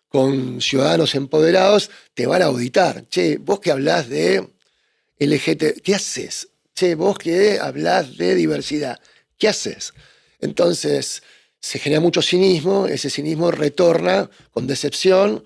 Speaker 1: con ciudadanos empoderados, te van a auditar. Che, vos que hablás de LGT, ¿qué haces? Che, vos que hablás de diversidad, ¿qué haces? Entonces se genera mucho cinismo, ese cinismo retorna con decepción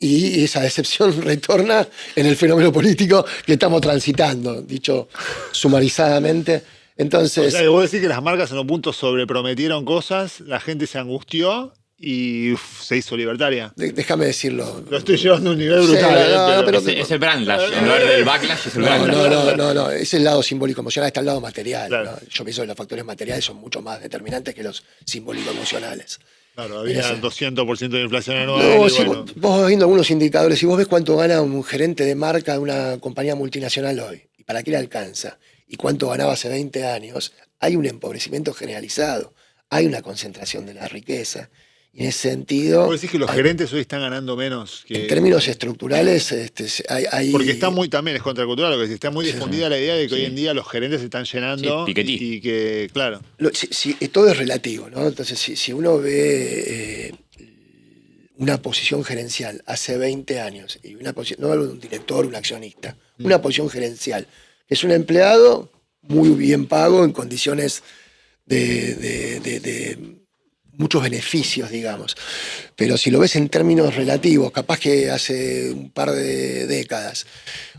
Speaker 1: y esa decepción retorna en el fenómeno político que estamos transitando, dicho sumarizadamente. Entonces,
Speaker 2: O sea, que vos decís que las marcas en un punto sobreprometieron cosas, la gente se angustió y se hizo libertaria.
Speaker 1: déjame decirlo.
Speaker 2: Lo estoy llevando a un nivel
Speaker 1: Sí,
Speaker 2: brutal.
Speaker 1: pero
Speaker 3: Es el brandlash. En lugar del backlash, es el brandlash.
Speaker 1: No, es el lado simbólico emocional, está el lado material.
Speaker 2: Claro.
Speaker 1: ¿no? Yo pienso que los factores materiales son mucho más determinantes que los simbólico emocionales.
Speaker 2: Claro, había
Speaker 1: Ese.
Speaker 2: 200% de inflación anual.
Speaker 1: No,
Speaker 2: y
Speaker 1: si
Speaker 2: bueno.
Speaker 1: vos vas viendo algunos indicadores, si vos ves cuánto gana un gerente de marca de una compañía multinacional hoy, y para qué le alcanza, y cuánto ganaba hace 20 años, hay un empobrecimiento generalizado, hay una concentración de la riqueza. Y en ese sentido...
Speaker 2: Vos decís que los gerentes hoy están ganando menos que...
Speaker 1: En términos estructurales, hay...
Speaker 2: Porque está muy, también es contracultural lo que decís, está muy difundida la idea de que
Speaker 3: Sí.
Speaker 2: hoy en día los gerentes se están llenando
Speaker 3: Piketty.
Speaker 2: y que, claro.
Speaker 1: Todo es relativo, ¿no? Entonces, si uno ve una posición gerencial hace 20 años, y una posición, no hablo de un director, un accionista, una posición gerencial, es un empleado muy bien pago en condiciones de muchos beneficios, digamos. Pero si lo ves en términos relativos, capaz que hace un par de décadas,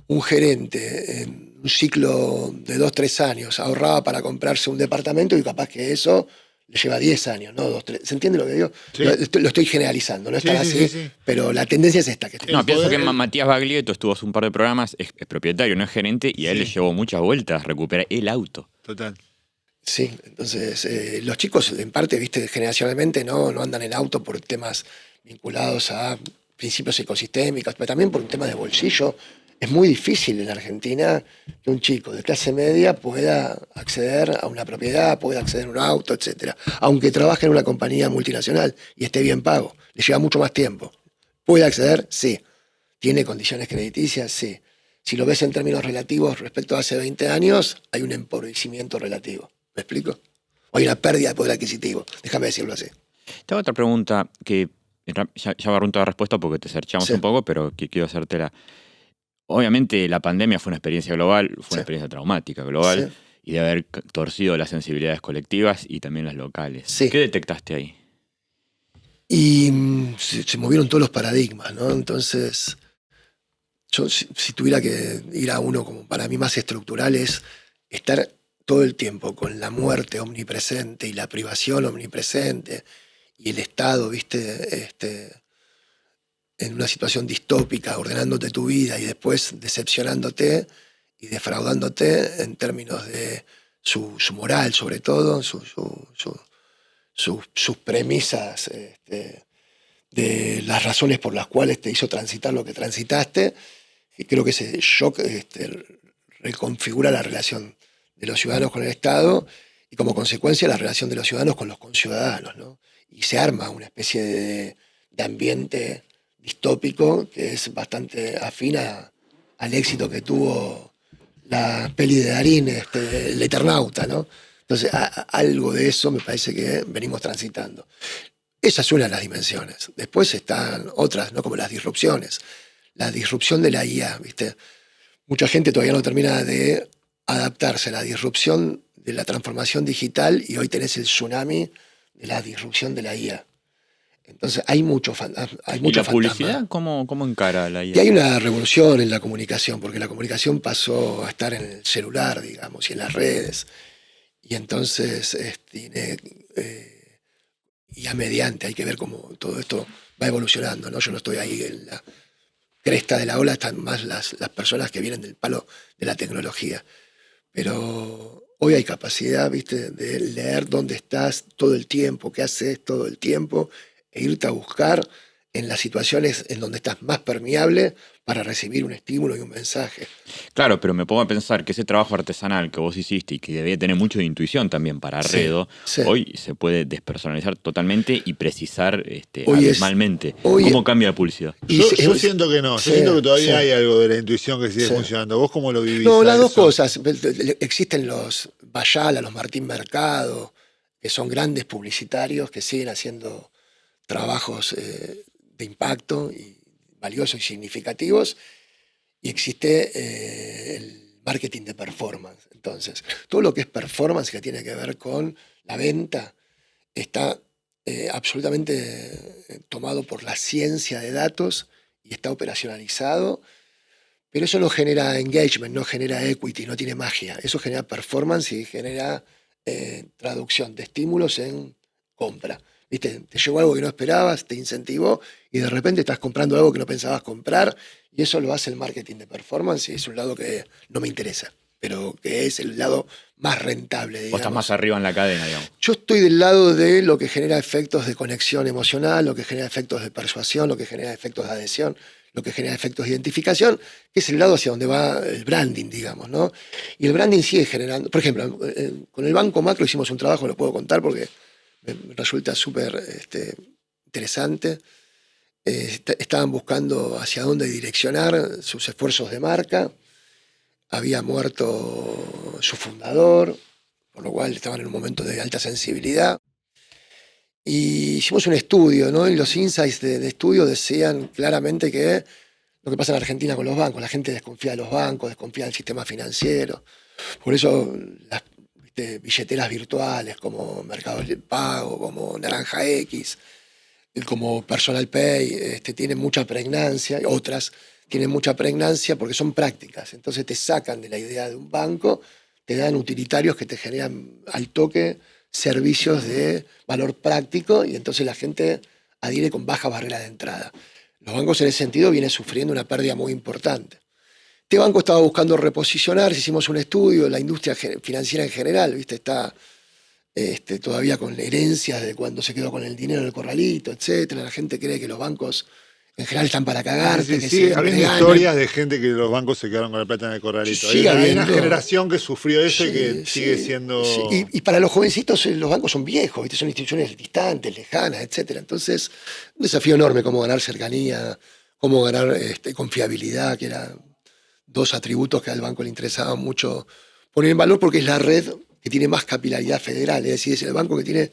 Speaker 1: un gerente en un ciclo de 2-3 años ahorraba para comprarse un departamento y capaz que eso le lleva 10 años, ¿no? 2-3. ¿Se entiende lo que digo?
Speaker 2: Sí.
Speaker 1: Lo estoy generalizando, no es
Speaker 2: Sí,
Speaker 1: tan
Speaker 2: sí,
Speaker 1: así,
Speaker 2: sí.
Speaker 1: pero la tendencia es esta. Que
Speaker 3: No, pienso que
Speaker 2: poder-
Speaker 3: Matías Baglietto estuvo hace un par de programas, es propietario, no es gerente, y a él
Speaker 2: Sí.
Speaker 3: le llevó muchas vueltas recuperar el auto.
Speaker 2: Total.
Speaker 1: Sí, entonces los chicos en parte, viste, generacionalmente no andan en auto por temas vinculados a principios ecosistémicos, pero también por un tema de bolsillo. Es muy difícil en Argentina que un chico de clase media pueda acceder a una propiedad, pueda acceder a un auto, etcétera, aunque trabaje en una compañía multinacional y esté bien pago. Le lleva mucho más tiempo. ¿Puede acceder? Sí. ¿Tiene condiciones crediticias? Sí. Si lo ves en términos relativos respecto a hace 20 años, hay un empobrecimiento relativo. ¿Me explico? O hay una pérdida de poder adquisitivo. Déjame decirlo así.
Speaker 3: Te hago otra pregunta que ya agarré toda la respuesta porque te searchamos
Speaker 1: Sí.
Speaker 3: un poco, pero que quiero hacértela. Obviamente la pandemia fue una experiencia global, fue
Speaker 1: Sí.
Speaker 3: una experiencia traumática global,
Speaker 1: Sí.
Speaker 3: y de haber torcido las sensibilidades colectivas y también las locales.
Speaker 1: Sí.
Speaker 3: ¿Qué detectaste ahí?
Speaker 1: Y se movieron todos los paradigmas, ¿no? Entonces, yo si tuviera que ir a uno como para mí más estructural es estar todo el tiempo con la muerte omnipresente y la privación omnipresente y el Estado, ¿viste? En una situación distópica, ordenándote tu vida y después decepcionándote y defraudándote en términos de su moral, sobre todo, sus premisas, de las razones por las cuales te hizo transitar lo que transitaste, que creo que ese shock reconfigura la relación de los ciudadanos con el Estado y como consecuencia la relación de los ciudadanos con los conciudadanos, ¿no? Y se arma una especie de ambiente distópico que es bastante afín al éxito que tuvo la peli de Darín, El Eternauta, ¿no? Entonces, algo de eso me parece que venimos transitando. Esa es una de las dimensiones. Después están otras, ¿no? Como las disrupciones. La disrupción de la IA, ¿viste? Mucha gente todavía no termina de adaptarse a la disrupción de la transformación digital y hoy tenés el tsunami de la disrupción de la IA. Entonces hay mucho fantasma.
Speaker 3: ¿Y la publicidad cómo encara la IA?
Speaker 1: Y hay una revolución en la comunicación, porque la comunicación pasó a estar en el celular, digamos, y en las redes. Y entonces y a mediante hay que ver cómo todo esto va evolucionando, ¿no? Yo no estoy ahí en la cresta de la ola, están más las personas que vienen del palo de la tecnología. Pero hoy hay capacidad, ¿viste?, de leer dónde estás todo el tiempo, qué haces todo el tiempo, e irte a buscar en las situaciones en donde estás más permeable para recibir un estímulo y un mensaje.
Speaker 3: Claro, pero me pongo a pensar que ese trabajo artesanal que vos hiciste y que debía tener mucho de intuición también para Arredo,
Speaker 1: sí.
Speaker 3: Hoy se puede despersonalizar totalmente y precisar abismalmente. ¿Cómo cambia la publicidad?
Speaker 2: Yo siento que no, yo siento que todavía hay algo de la intuición que sigue funcionando. ¿Vos cómo lo vivís?
Speaker 1: No, las dos cosas. Existen los Bayala, los Martín Mercado, que son grandes publicitarios que siguen haciendo trabajos de impacto y valiosos y significativos, y existe el marketing de performance. Entonces, todo lo que es performance que tiene que ver con la venta está absolutamente tomado por la ciencia de datos y está operacionalizado, pero eso no genera engagement, no genera equity, no tiene magia. Eso genera performance y genera traducción de estímulos en compra. ¿Viste? Te llegó algo que no esperabas, te incentivó y de repente estás comprando algo que no pensabas comprar, y eso lo hace el marketing de performance, y es un lado que no me interesa, pero que es el lado más rentable, digamos.
Speaker 3: Vos estás más arriba en la cadena, digamos.
Speaker 1: Yo estoy del lado de lo que genera efectos de conexión emocional, lo que genera efectos de persuasión, lo que genera efectos de adhesión, lo que genera efectos de identificación, que es el lado hacia donde va el branding, digamos, ¿no? Y el branding sigue generando. Por ejemplo, con el Banco Macro hicimos un trabajo, lo puedo contar porque me resulta súper interesante. Estaban buscando hacia dónde direccionar sus esfuerzos de marca. Había muerto su fundador, por lo cual estaban en un momento de alta sensibilidad. Y hicimos un estudio, ¿no? Y los insights de estudio decían claramente que lo que pasa en Argentina con los bancos, la gente desconfía de los bancos, desconfía del sistema financiero. Por eso las billeteras virtuales como Mercado Pago, como Naranja X, como Personal Pay, tienen mucha pregnancia, otras tienen mucha pregnancia porque son prácticas. Entonces te sacan de la idea de un banco, te dan utilitarios que te generan al toque servicios de valor práctico, y entonces la gente adhiere con baja barrera de entrada. Los bancos en ese sentido vienen sufriendo una pérdida muy importante. Este banco estaba buscando reposicionarse, hicimos un estudio, la industria financiera en general, ¿viste? Está todavía con herencias de cuando se quedó con el dinero en el corralito, etc. La gente cree que los bancos en general están para cagarte.
Speaker 2: Sí, habiendo historias de gente que los bancos se quedaron con la plata en el corralito. Hay una generación que sufrió eso y que sigue siendo...
Speaker 1: Sí. Y para los jovencitos los bancos son viejos, ¿viste? Son instituciones distantes, lejanas, etc. Entonces, un desafío enorme cómo ganar cercanía, cómo ganar confiabilidad, que eran dos atributos que al banco le interesaba mucho poner en valor, porque es la red que tiene más capilaridad federal, es decir, es el banco que tiene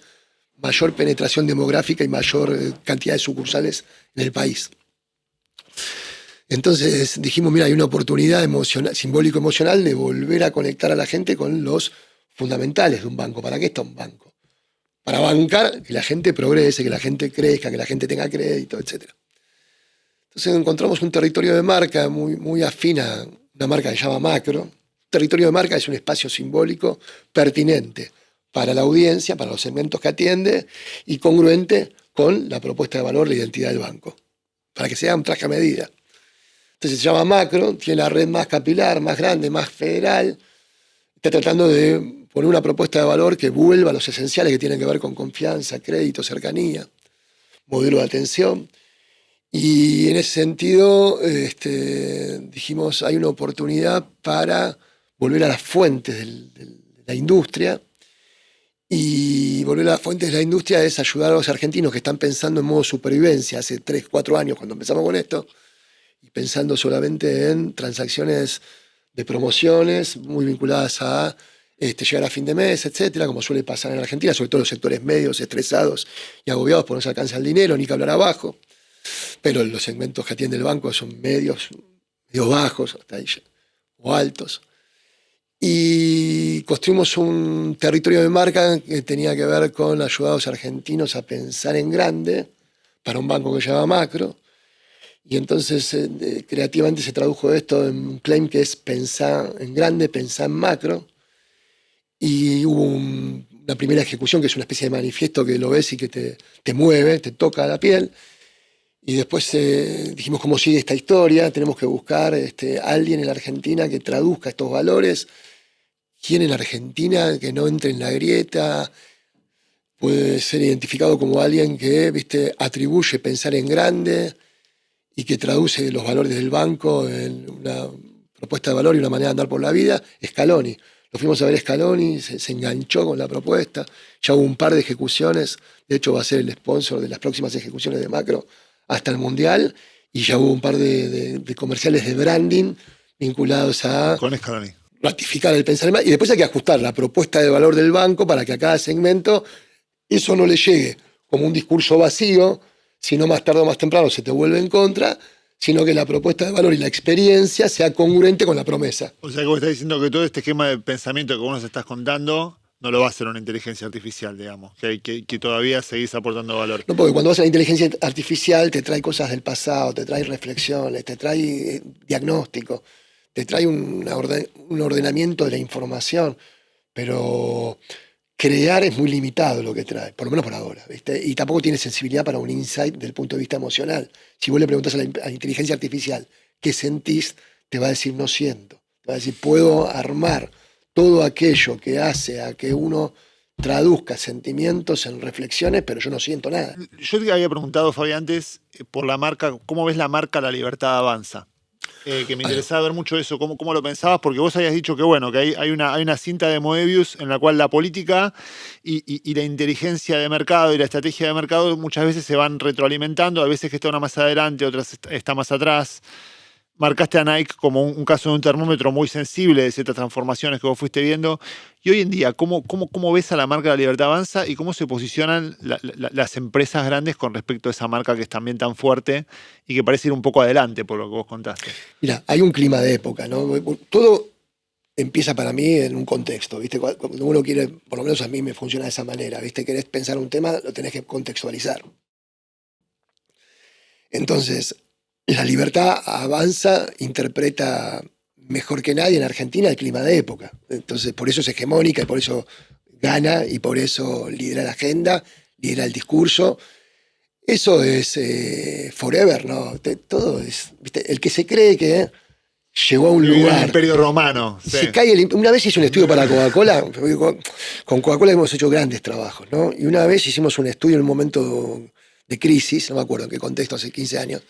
Speaker 1: mayor penetración demográfica y mayor cantidad de sucursales en el país. Entonces dijimos, mira, hay una oportunidad simbólico-emocional de volver a conectar a la gente con los fundamentales de un banco. ¿Para qué está un banco? Para bancar, que la gente progrese, que la gente crezca, que la gente tenga crédito, etc. Entonces encontramos un territorio de marca muy afín a una marca que se llama Macro. Territorio de marca es un espacio simbólico pertinente para la audiencia, para los segmentos que atiende, y congruente con la propuesta de valor, la identidad del banco, para que sea un traje a medida. Entonces se llama Macro, tiene la red más capilar, más grande, más federal, está tratando de poner una propuesta de valor que vuelva a los esenciales que tienen que ver con confianza, crédito, cercanía, modelo de atención, Y en ese sentido dijimos, hay una oportunidad para volver a las fuentes de la industria. Y volver a las fuentes de la industria es ayudar a los argentinos que están pensando en modo supervivencia hace 3, 4 años cuando empezamos con esto, y pensando solamente en transacciones de promociones muy vinculadas a llegar a fin de mes, etcétera, como suele pasar en Argentina, sobre todo en los sectores medios, estresados y agobiados por no se alcanza el dinero, ni que hablar abajo. Pero los segmentos que atiende el banco son medios bajos hasta ahí, o altos. Y construimos un territorio de marca que tenía que ver con ayudar a los argentinos a pensar en grande para un banco que se llama Macro. Y entonces creativamente se tradujo esto en un claim que es pensar en grande, pensar en macro. Y hubo una primera ejecución que es una especie de manifiesto que lo ves y que te mueve, te toca la piel. Y después dijimos cómo sigue esta historia, tenemos que buscar alguien en la Argentina que traduzca estos valores. ¿Quién en la Argentina que no entre en la grieta puede ser identificado como alguien que atribuye pensar en grande y que traduce los valores del banco en una propuesta de valor y una manera de andar por la vida? Scaloni. Lo fuimos a ver Scaloni, se enganchó con la propuesta, ya hubo un par de ejecuciones, de hecho va a ser el sponsor de las próximas ejecuciones de Macro hasta el Mundial, y ya hubo un par de comerciales de branding vinculados a
Speaker 2: con Scaloni.
Speaker 1: Ratificar el pensamiento, y después hay que ajustar la propuesta de valor del banco para que a cada segmento eso no le llegue como un discurso vacío, sino más tarde o más temprano se te vuelve en contra, sino que la propuesta de valor y la experiencia sea congruente con la promesa.
Speaker 2: O sea que vos estás diciendo que todo este esquema de pensamiento que vos nos estás contando no lo va a hacer una inteligencia artificial, digamos, que todavía seguís aportando valor.
Speaker 1: No, porque cuando vas a la inteligencia artificial te trae cosas del pasado, te trae reflexiones, te trae diagnóstico, te trae un ordenamiento de la información, pero crear es muy limitado lo que trae, por lo menos por ahora, ¿viste? Y tampoco tiene sensibilidad para un insight desde el punto de vista emocional. Si vos le preguntás a la inteligencia artificial qué sentís, te va a decir no siento. Te va a decir puedo armar todo aquello que hace a que uno traduzca sentimientos en reflexiones, pero yo no siento nada.
Speaker 2: Yo te había preguntado, Fabi, antes, por la marca, ¿cómo ves la marca La Libertad Avanza? Que me interesaba ver mucho eso, cómo lo pensabas, porque vos habías dicho que bueno, que hay una cinta de Moebius en la cual la política y la inteligencia de mercado y la estrategia de mercado muchas veces se van retroalimentando, a veces que está una más adelante, otras está más atrás. Marcaste a Nike como un caso de un termómetro muy sensible de ciertas transformaciones que vos fuiste viendo. Y hoy en día, ¿cómo ves a la marca La Libertad Avanza y cómo se posicionan las empresas grandes con respecto a esa marca que es también tan fuerte y que parece ir un poco adelante por lo que vos contaste?
Speaker 1: Mira, hay un clima de época, ¿no? Todo empieza para mí en un contexto, ¿viste? Cuando uno quiere, por lo menos a mí me funciona de esa manera, ¿viste? Querés pensar un tema, lo tenés que contextualizar. Entonces, La Libertad Avanza interpreta mejor que nadie en Argentina el clima de época. Entonces, por eso es hegemónica y por eso gana y por eso lidera la agenda, lidera el discurso. Eso es forever, ¿no? Todo es, ¿viste? El que se cree que llegó a un lugar.
Speaker 2: El Imperio Romano. Sí.
Speaker 1: Se cae una vez hice un estudio para Coca-Cola. Con Coca-Cola hemos hecho grandes trabajos, ¿no? Y una vez hicimos un estudio en un momento de crisis, no me acuerdo en qué contexto, hace 15 años,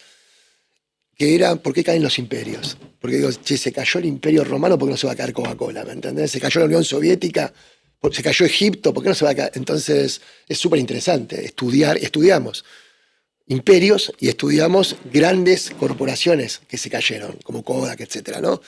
Speaker 1: que era ¿por qué caen los imperios? Porque digo, che, se cayó el Imperio Romano, ¿por qué no se va a caer Coca-Cola? ¿Me entendés? Se cayó la Unión Soviética, se cayó Egipto, ¿por qué no se va a caer? Entonces es súper interesante estudiamos imperios y estudiamos grandes corporaciones que se cayeron, como Kodak, etcétera, ¿no?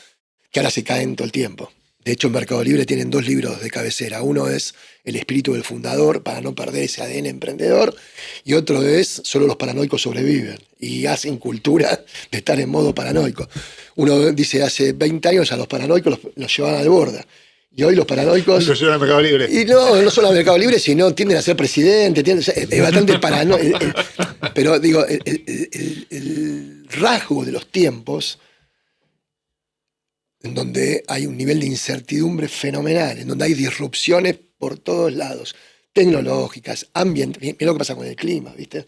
Speaker 1: Que ahora se caen todo el tiempo. De hecho, en Mercado Libre tienen 2 libros de cabecera. Uno es El espíritu del fundador, para no perder ese ADN emprendedor, y otro es Solo los paranoicos sobreviven, y hacen cultura de estar en modo paranoico. Uno dice, hace 20 años a los paranoicos los llevaban al borda, y hoy los paranoicos...
Speaker 2: Los llevan al Mercado Libre.
Speaker 1: Y no solo al Mercado Libre, sino tienden a ser presidentes, es bastante paranoico. Pero digo, el rasgo de los tiempos, en donde hay un nivel de incertidumbre fenomenal, en donde hay disrupciones por todos lados, tecnológicas, ambiente. Mira lo que pasa con el clima, ¿viste?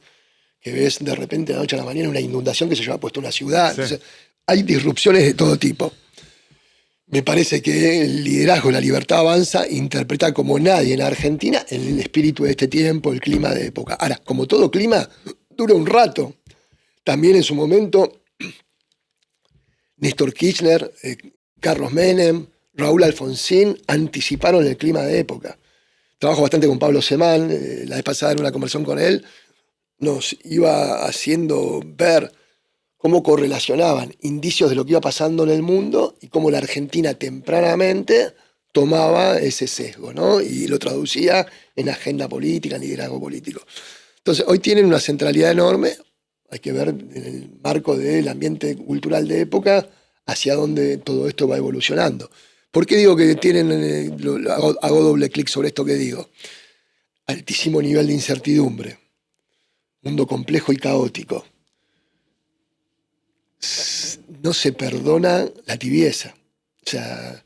Speaker 1: Que ves de repente de la noche a la mañana una inundación que se lleva puesto una ciudad. Sí. Entonces, hay disrupciones de todo tipo. Me parece que el liderazgo de La Libertad Avanza interpreta como nadie en Argentina el espíritu de este tiempo, el clima de época. Ahora, como todo clima, dura un rato. también en su momento, Néstor Kirchner, Carlos Menem, Raúl Alfonsín anticiparon el clima de época. Trabajo bastante con Pablo Semán, la vez pasada en una conversación con él, nos iba haciendo ver cómo correlacionaban indicios de lo que iba pasando en el mundo y cómo la Argentina tempranamente tomaba ese sesgo, ¿no? Y lo traducía en agenda política, en liderazgo político. Entonces, hoy tienen una centralidad enorme, hay que ver en el marco del ambiente cultural de época hacia dónde todo esto va evolucionando. ¿Por qué digo que tienen, hago doble clic sobre esto que digo? Altísimo nivel de incertidumbre, mundo complejo y caótico. No se perdona la tibieza. O sea,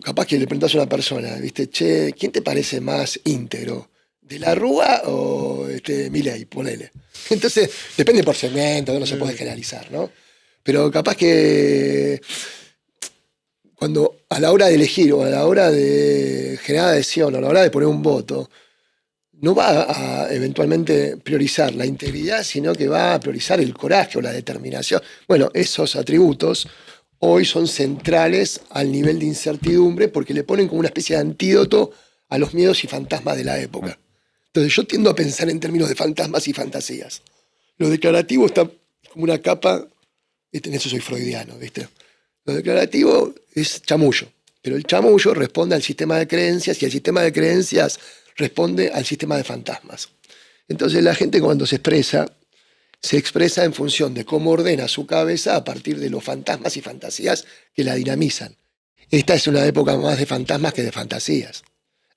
Speaker 1: capaz que le preguntás a una persona, ¿viste? Che, ¿quién te parece más íntegro? ¿De la Rúa o Milei? Ponele. Entonces, depende por segmento, no se puede generalizar, ¿no? Pero capaz que cuando a la hora de elegir o a la hora de generar adhesión o a la hora de poner un voto, no va a eventualmente priorizar la integridad, sino que va a priorizar el coraje o la determinación. Bueno, esos atributos hoy son centrales al nivel de incertidumbre porque le ponen como una especie de antídoto a los miedos y fantasmas de la época. Entonces yo tiendo a pensar en términos de fantasmas y fantasías. Lo declarativo está como una capa, en eso soy freudiano, ¿viste? Lo declarativo es chamullo, pero el chamullo responde al sistema de creencias y el sistema de creencias responde al sistema de fantasmas. Entonces la gente cuando se expresa en función de cómo ordena su cabeza a partir de los fantasmas y fantasías que la dinamizan. Esta es una época más de fantasmas que de fantasías.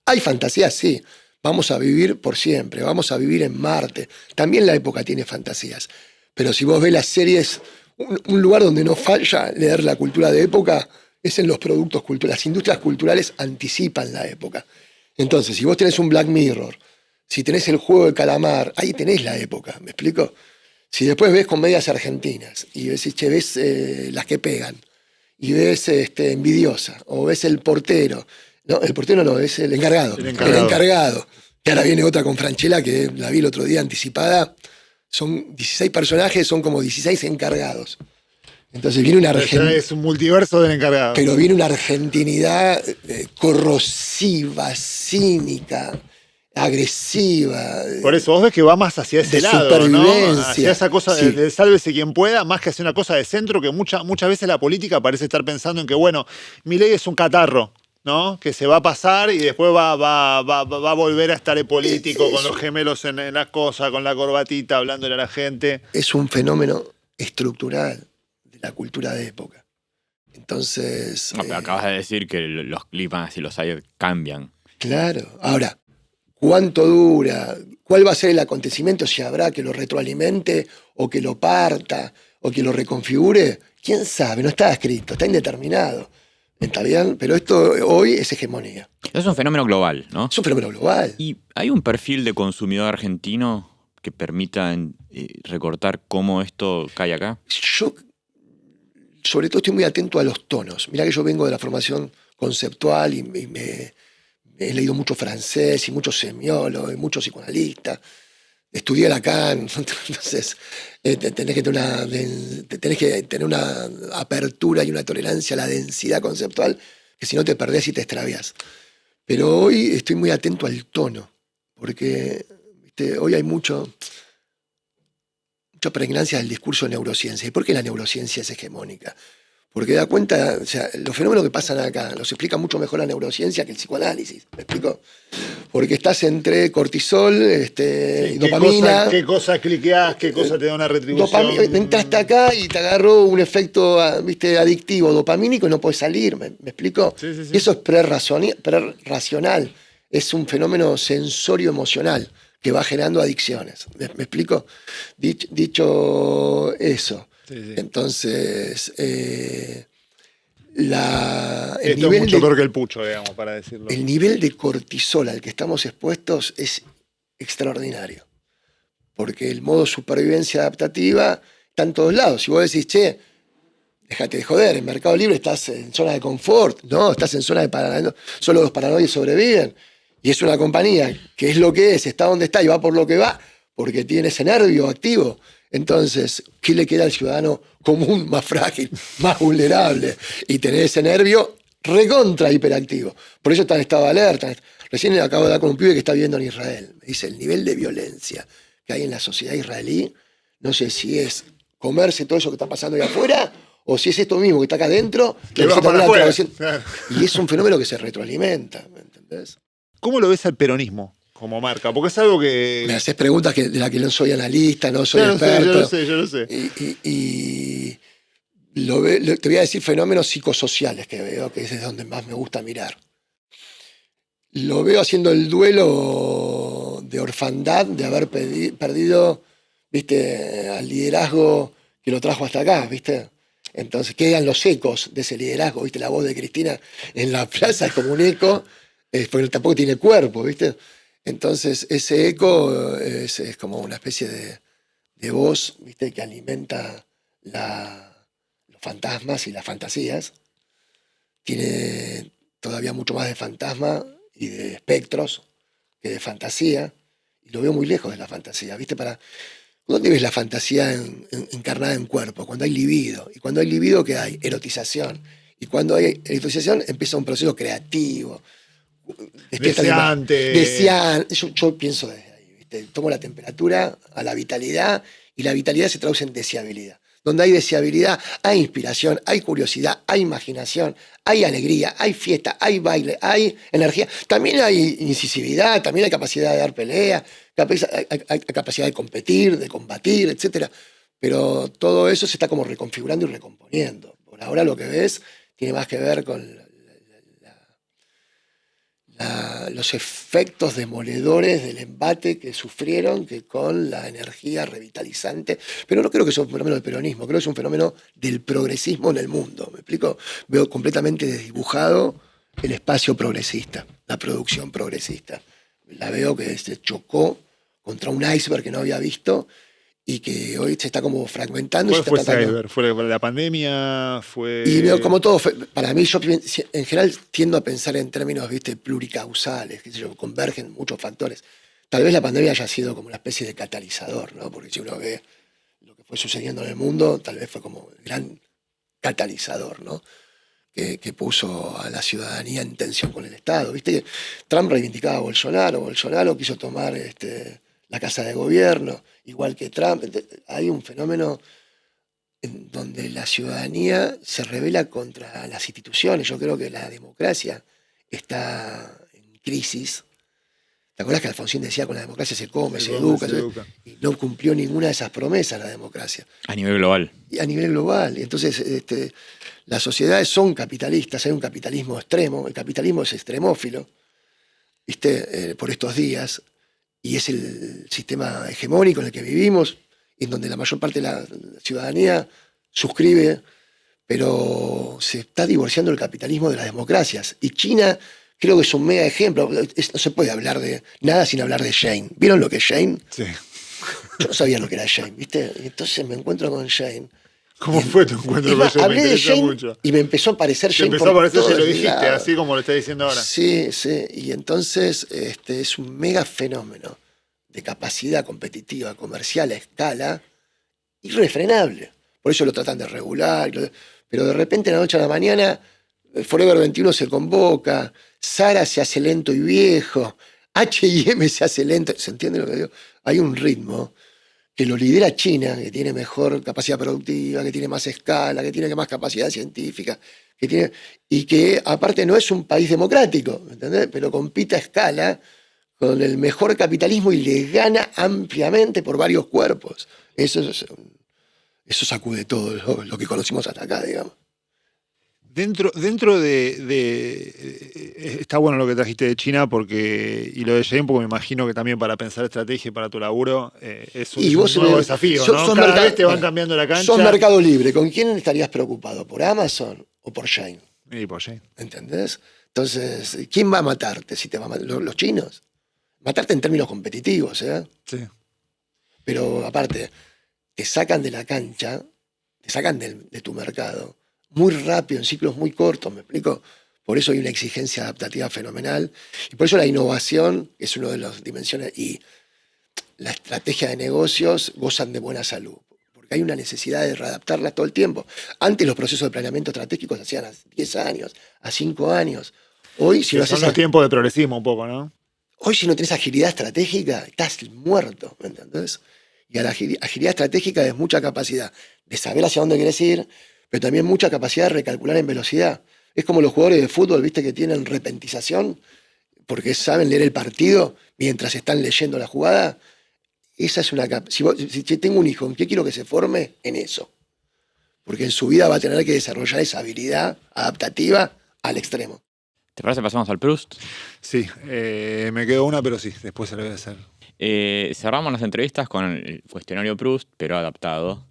Speaker 1: Hay fantasías, sí. Vamos a vivir por siempre, vamos a vivir en Marte. También la época tiene fantasías. Pero si vos ves las series, un lugar donde no falla leer la cultura de época es en los productos culturales. Las industrias culturales anticipan la época. Entonces, si vos tenés un Black Mirror, si tenés el juego de calamar, ahí tenés la época, ¿me explico? Si después ves comedias argentinas y ves, ves las que pegan, y ves Envidiosa, o ves El Portero, no, el portero no, es el encargado. El encargado. Que ahora viene otra con Franchella, que la vi el otro día anticipada. Son 16 personajes, son como 16 encargados. Entonces viene una argentinidad.
Speaker 2: Es un multiverso del encargado.
Speaker 1: Pero viene una argentinidad corrosiva, cínica, agresiva.
Speaker 2: Por eso vos ves que va más hacia ese lado, ¿no? Hacia esa cosa de sálvese quien pueda, más que hacia una cosa de centro, que muchas veces la política parece estar pensando en que, bueno, Milei es un catarro, ¿no? Que se va a pasar y después va a volver a estar el político con los gemelos en las cosas, con la corbatita, hablándole a la gente.
Speaker 1: Es un fenómeno estructural de la cultura de época. Entonces...
Speaker 3: No, pero acabas de decir que los climas y los aires cambian.
Speaker 1: Claro. Ahora, ¿cuánto dura? ¿Cuál va a ser el acontecimiento? Si habrá que lo retroalimente o que lo parta o que lo reconfigure. ¿Quién sabe? No está escrito, está indeterminado. ¿Está bien? Pero esto hoy es hegemonía.
Speaker 3: Es un fenómeno global, ¿no?
Speaker 1: Es un fenómeno global.
Speaker 3: ¿Y hay un perfil de consumidor argentino que permita recortar cómo esto cae acá?
Speaker 1: Yo, sobre todo, estoy muy atento a los tonos. Mirá que yo vengo de la formación conceptual y he leído mucho francés y mucho semiólogo y mucho psicoanalista. Estudié Lacan, entonces tenés que tener una apertura y una tolerancia a la densidad conceptual, que si no te perdés y te extravías. Pero hoy estoy muy atento al tono, porque hoy hay mucha pregnancia del discurso de neurociencia. ¿Y por qué la neurociencia es hegemónica? Porque da cuenta, o sea, los fenómenos que pasan acá los explica mucho mejor la neurociencia que el psicoanálisis. ¿Me explico? Porque estás entre cortisol y dopamina.
Speaker 2: ¿Qué cosa cliqueás? ¿Qué cosa te da una retribución?
Speaker 1: Entraste acá y te agarró un efecto adictivo, dopamínico, y no puedes salir. ¿Me explico?
Speaker 2: Sí.
Speaker 1: Eso es prerracional. Es un fenómeno sensorio-emocional que va generando adicciones. ¿Me explico? Dicho eso. Sí. Entonces,
Speaker 2: esto es mucho peor que el pucho, digamos, para decirlo.
Speaker 1: El nivel de cortisol al que estamos expuestos es extraordinario. Porque el modo supervivencia adaptativa está en todos lados. Si vos decís, che, déjate de joder, en Mercado Libre estás en zona de confort, no, estás en zona de paranoia, solo los paranoides sobreviven. Y es una compañía que es lo que es, está donde está y va por lo que va, porque tiene ese nervio activo. Entonces, ¿qué le queda al ciudadano común, más frágil, más vulnerable? Y tener ese nervio recontra hiperactivo. Por eso está en estado de alerta. Recién le acabo de dar con un pibe que está viviendo en Israel. Me dice, el nivel de violencia que hay en la sociedad israelí, no sé si es comerse todo eso que está pasando ahí afuera, o si es esto mismo que está acá adentro,
Speaker 2: que va para afuera.
Speaker 1: Y es un fenómeno que se retroalimenta, ¿me entendés?
Speaker 2: ¿Cómo lo ves al peronismo como marca? Porque es algo que...
Speaker 1: Me haces preguntas de las que no soy analista, no soy experto.
Speaker 2: Yo lo sé.
Speaker 1: Y te voy a decir fenómenos psicosociales que veo, que es de donde más me gusta mirar. Lo veo haciendo el duelo de orfandad, de haber perdido, ¿viste?, al liderazgo que lo trajo hasta acá, ¿viste? Entonces quedan los ecos de ese liderazgo, ¿viste? La voz de Cristina en la plaza es como un eco, porque tampoco tiene cuerpo, ¿viste? Entonces ese eco es como una especie de voz, ¿viste?, que alimenta los fantasmas y las fantasías. Tiene todavía mucho más de fantasma y de espectros que de fantasía, y lo veo muy lejos de la fantasía, ¿viste? ¿Dónde ves la fantasía encarnada en cuerpo? Cuando hay libido. Y cuando hay libido, ¿qué hay? Erotización. Y cuando hay erotización, empieza un proceso creativo.
Speaker 2: Deseante.
Speaker 1: Yo pienso desde ahí, ¿viste? Tomo la temperatura a la vitalidad, y la vitalidad se traduce en deseabilidad. Donde hay deseabilidad, hay inspiración, hay curiosidad, hay imaginación, hay alegría, hay fiesta, hay baile, hay energía. También hay incisividad, también hay capacidad de dar pelea, hay capacidad de competir, de combatir, etc. Pero todo eso se está como reconfigurando y recomponiendo. Por ahora lo que ves tiene más que ver con los efectos demoledores del embate que sufrieron que con la energía revitalizante. Pero no creo que sea un fenómeno del peronismo, creo que es un fenómeno del progresismo en el mundo. ¿Me explico? Veo completamente desdibujado el espacio progresista, la producción progresista. La veo que se chocó contra un iceberg que no había visto y que hoy se está como fragmentando.
Speaker 2: ¿Cuál fue ese iceberg? ¿Fue la pandemia?
Speaker 1: Y veo como todo, para mí, yo en general tiendo a pensar en términos, ¿viste?, pluricausales, qué sé yo, convergen muchos factores. Tal vez la pandemia haya sido como una especie de catalizador, ¿no? Porque si uno ve lo que fue sucediendo en el mundo, tal vez fue como el gran catalizador, ¿no?, que puso a la ciudadanía en tensión con el Estado. ¿Viste que Trump reivindicaba a Bolsonaro quiso tomar la casa de gobierno, igual que Trump? Hay un fenómeno en donde la ciudadanía se rebela contra las instituciones. Yo creo que la democracia está en crisis. ¿Te acuerdas que Alfonsín decía, con la democracia se come, se educa? Y no cumplió ninguna de esas promesas la democracia.
Speaker 3: A nivel global.
Speaker 1: Y a nivel global. Y entonces las sociedades son capitalistas, hay un capitalismo extremo, el capitalismo es extremófilo, ¿viste?, por estos días, y es el sistema hegemónico en el que vivimos, en donde la mayor parte de la ciudadanía suscribe, pero se está divorciando el capitalismo de las democracias. Y China creo que es un mega ejemplo. No se puede hablar de nada sin hablar de Shane. ¿Vieron lo que es Shane?
Speaker 2: Sí.
Speaker 1: Yo no sabía lo que era Shane, ¿viste? Y entonces me encuentro con Shane.
Speaker 2: ¿Cómo fue tu encuentro con Shane?
Speaker 1: Hablé de Shane mucho. Y me empezó a aparecer Shane.
Speaker 2: Empezó a aparecer, se lo dijiste, así como lo estás diciendo ahora.
Speaker 1: Sí, sí. Y entonces es un mega fenómeno de capacidad competitiva, comercial a escala, irrefrenable. Por eso lo tratan de regular. Pero de repente, de la noche a la mañana, Forever 21 se convoca, Zara se hace lento y viejo, H&M se hace lento. ¿Se entiende lo que digo? Hay un ritmo que lo lidera China, que tiene mejor capacidad productiva, que tiene más escala, que tiene más capacidad científica, y que aparte no es un país democrático, ¿entendés?, pero compite a escala con el mejor capitalismo y le gana ampliamente por varios cuerpos. Eso sacude todo lo que conocimos hasta acá, digamos.
Speaker 2: Dentro de está bueno lo que trajiste de China y lo de Shane, porque me imagino que también para pensar estrategia y para tu laburo es un nuevo desafío, ¿no? Cada vez te van cambiando la cancha.
Speaker 1: Sos Mercado Libre. ¿Con quién estarías preocupado? ¿Por Amazon o por Shane?
Speaker 2: Y por Shane.
Speaker 1: ¿Entendés? Entonces, ¿quién va a matarte? Si te va a matar? ¿Los chinos? Matarte en términos competitivos, ¿eh?
Speaker 2: Sí.
Speaker 1: Pero aparte, te sacan de la cancha, te sacan de tu mercado muy rápido, en ciclos muy cortos, ¿me explico? Por eso hay una exigencia adaptativa fenomenal. Y por eso la innovación es una de las dimensiones. Y la estrategia de negocios gozan de buena salud. Porque hay una necesidad de readaptarlas todo el tiempo. Antes los procesos de planeamiento estratégico se hacían a 10 años, a 5 años. Hoy, si
Speaker 2: Que
Speaker 1: lo
Speaker 2: son
Speaker 1: haces
Speaker 2: los tiempos de progresismo un poco, ¿no?
Speaker 1: Hoy si no tenés agilidad estratégica, estás muerto, ¿me entendés? Y a la agilidad estratégica es mucha capacidad de saber hacia dónde querés ir, pero también mucha capacidad de recalcular en velocidad. Es como los jugadores de fútbol, viste, que tienen repentización, porque saben leer el partido mientras están leyendo la jugada. Esa es una si tengo un hijo, ¿en qué quiero que se forme? En eso. Porque en su vida va a tener que desarrollar esa habilidad adaptativa al extremo.
Speaker 3: ¿Te parece pasamos al Proust?
Speaker 2: Sí, me quedó una, pero sí, después se la voy a hacer.
Speaker 3: Cerramos las entrevistas con el cuestionario Proust, pero adaptado.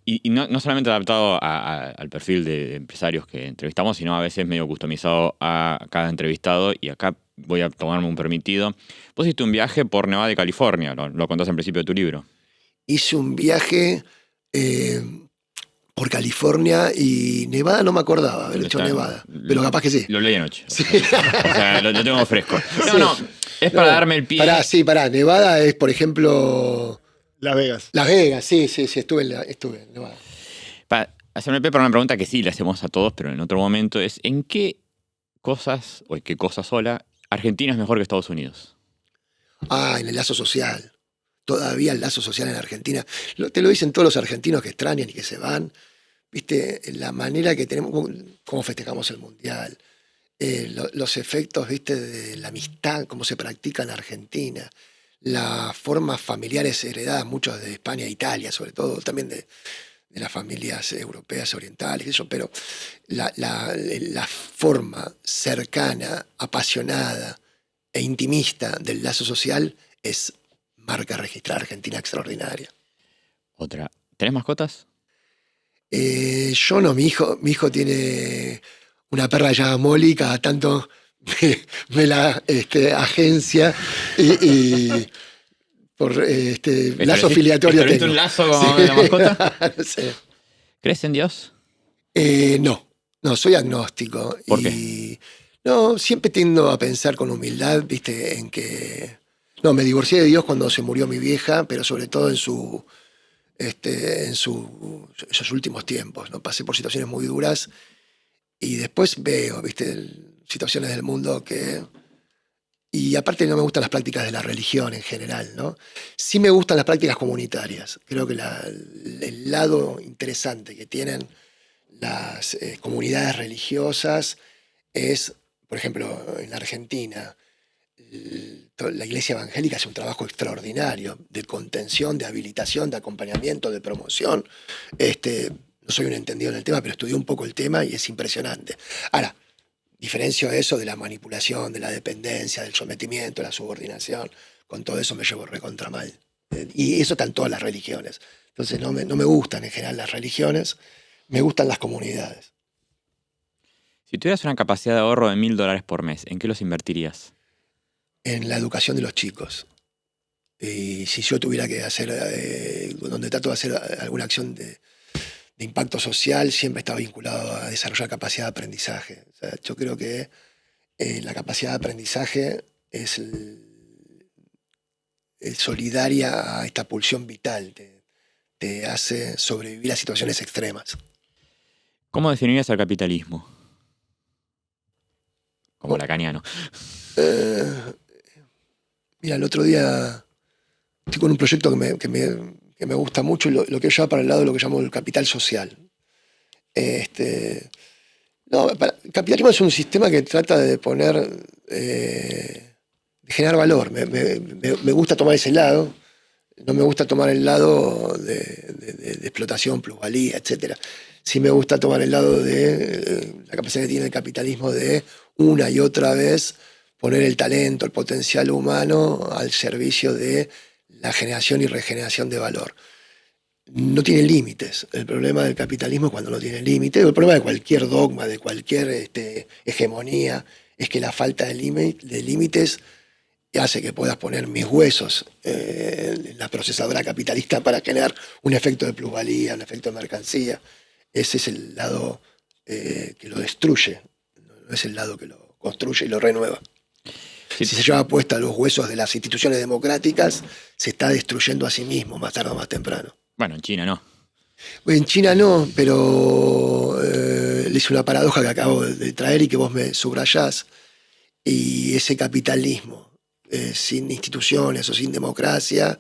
Speaker 3: Y no solamente adaptado al perfil de empresarios que entrevistamos, sino a veces medio customizado a cada entrevistado. Y acá voy a tomarme un permitido. Vos hiciste un viaje por Nevada y California, lo contás al principio de tu libro.
Speaker 1: Hice un viaje por California y Nevada, no me acordaba haber hecho Nevada, pero capaz que sí.
Speaker 3: Lo leí anoche.
Speaker 1: Sí.
Speaker 3: O sea, lo tengo fresco. No, es para darme el pie.
Speaker 1: Pará, Nevada es, por ejemplo...
Speaker 2: Las Vegas.
Speaker 1: Las Vegas, sí, estuve en Nevada.
Speaker 3: Para hacerme el pie para una pregunta que sí le hacemos a todos, pero en otro momento es, ¿en qué cosas, o en qué cosa sola, Argentina es mejor que Estados Unidos?
Speaker 1: En el lazo social. Todavía el lazo social en Argentina. Te lo dicen todos los argentinos que extrañan y que se van. ¿Viste? La manera que tenemos, cómo festejamos el Mundial. Los efectos, ¿viste? De la amistad, cómo se practica en Argentina. Las formas familiares heredadas, muchos de España e Italia, sobre todo, también de las familias europeas orientales, eso, pero la forma cercana, apasionada e intimista del lazo social es marca registrada Argentina extraordinaria.
Speaker 3: Otra. ¿Tenés mascotas?
Speaker 1: Yo no, mi hijo tiene una perra llamada Molly, cada tanto me la agencia y por lazo filiatorio tengo.
Speaker 3: ¿Un lazo con la mascota?
Speaker 1: No sé.
Speaker 3: ¿Crees en Dios?
Speaker 1: No, soy agnóstico.
Speaker 3: ¿Por qué?
Speaker 1: No, siempre tiendo a pensar con humildad, viste, en que... No, me divorcié de Dios cuando se murió mi vieja, pero sobre todo en esos últimos tiempos, ¿no? Pasé por situaciones muy duras y después veo, viste, situaciones del mundo que... Y aparte no me gustan las prácticas de la religión en general, ¿no? Sí me gustan las prácticas comunitarias. Creo que el lado interesante que tienen las comunidades religiosas es, por ejemplo, en Argentina, la Iglesia Evangélica hace un trabajo extraordinario de contención, de habilitación, de acompañamiento, de promoción. No soy un entendido en el tema, pero estudié un poco el tema y es impresionante. Ahora, diferencio eso de la manipulación, de la dependencia, del sometimiento, de la subordinación. Con todo eso me llevo recontra mal. Y eso está en todas las religiones. Entonces no me gustan en general las religiones, me gustan las comunidades.
Speaker 3: Si tuvieras una capacidad de ahorro de $1.000 por mes, ¿en qué los invertirías?
Speaker 1: En la educación de los chicos. Y si yo tuviera que hacer, donde trato de hacer alguna acción de impacto social, siempre está vinculado a desarrollar capacidad de aprendizaje. O sea, yo creo que la capacidad de aprendizaje es solidaria a esta pulsión vital, te hace sobrevivir a situaciones extremas.
Speaker 3: ¿Cómo definirías el capitalismo? Como lacaniano.
Speaker 1: Mira, el otro día estoy con un proyecto que me gusta mucho y lo quiero llevar para el lado de lo que llamo el capital social. El capitalismo es un sistema que trata de de generar valor. Me gusta tomar ese lado, no me gusta tomar el lado de explotación, plusvalía, etc. Sí me gusta tomar el lado de la capacidad que tiene el capitalismo de una y otra vez poner el talento, el potencial humano al servicio de la generación y regeneración de valor. No tiene límites. El problema del capitalismo es cuando no tiene límites. El problema de cualquier dogma, de cualquier hegemonía, es que la falta de límites hace que puedas poner mis huesos en la procesadora capitalista para generar un efecto de plusvalía, un efecto de mercancía. Ese es el lado que lo destruye, no es el lado que lo construye y lo renueva.
Speaker 3: Sí.
Speaker 1: Si se lleva puesta los huesos de las instituciones democráticas, se está destruyendo a sí mismo, más tarde o más temprano.
Speaker 3: Bueno, en China no.
Speaker 1: En China no, pero le hice una paradoja que acabo de traer y que vos me subrayás. Y ese capitalismo sin instituciones o sin democracia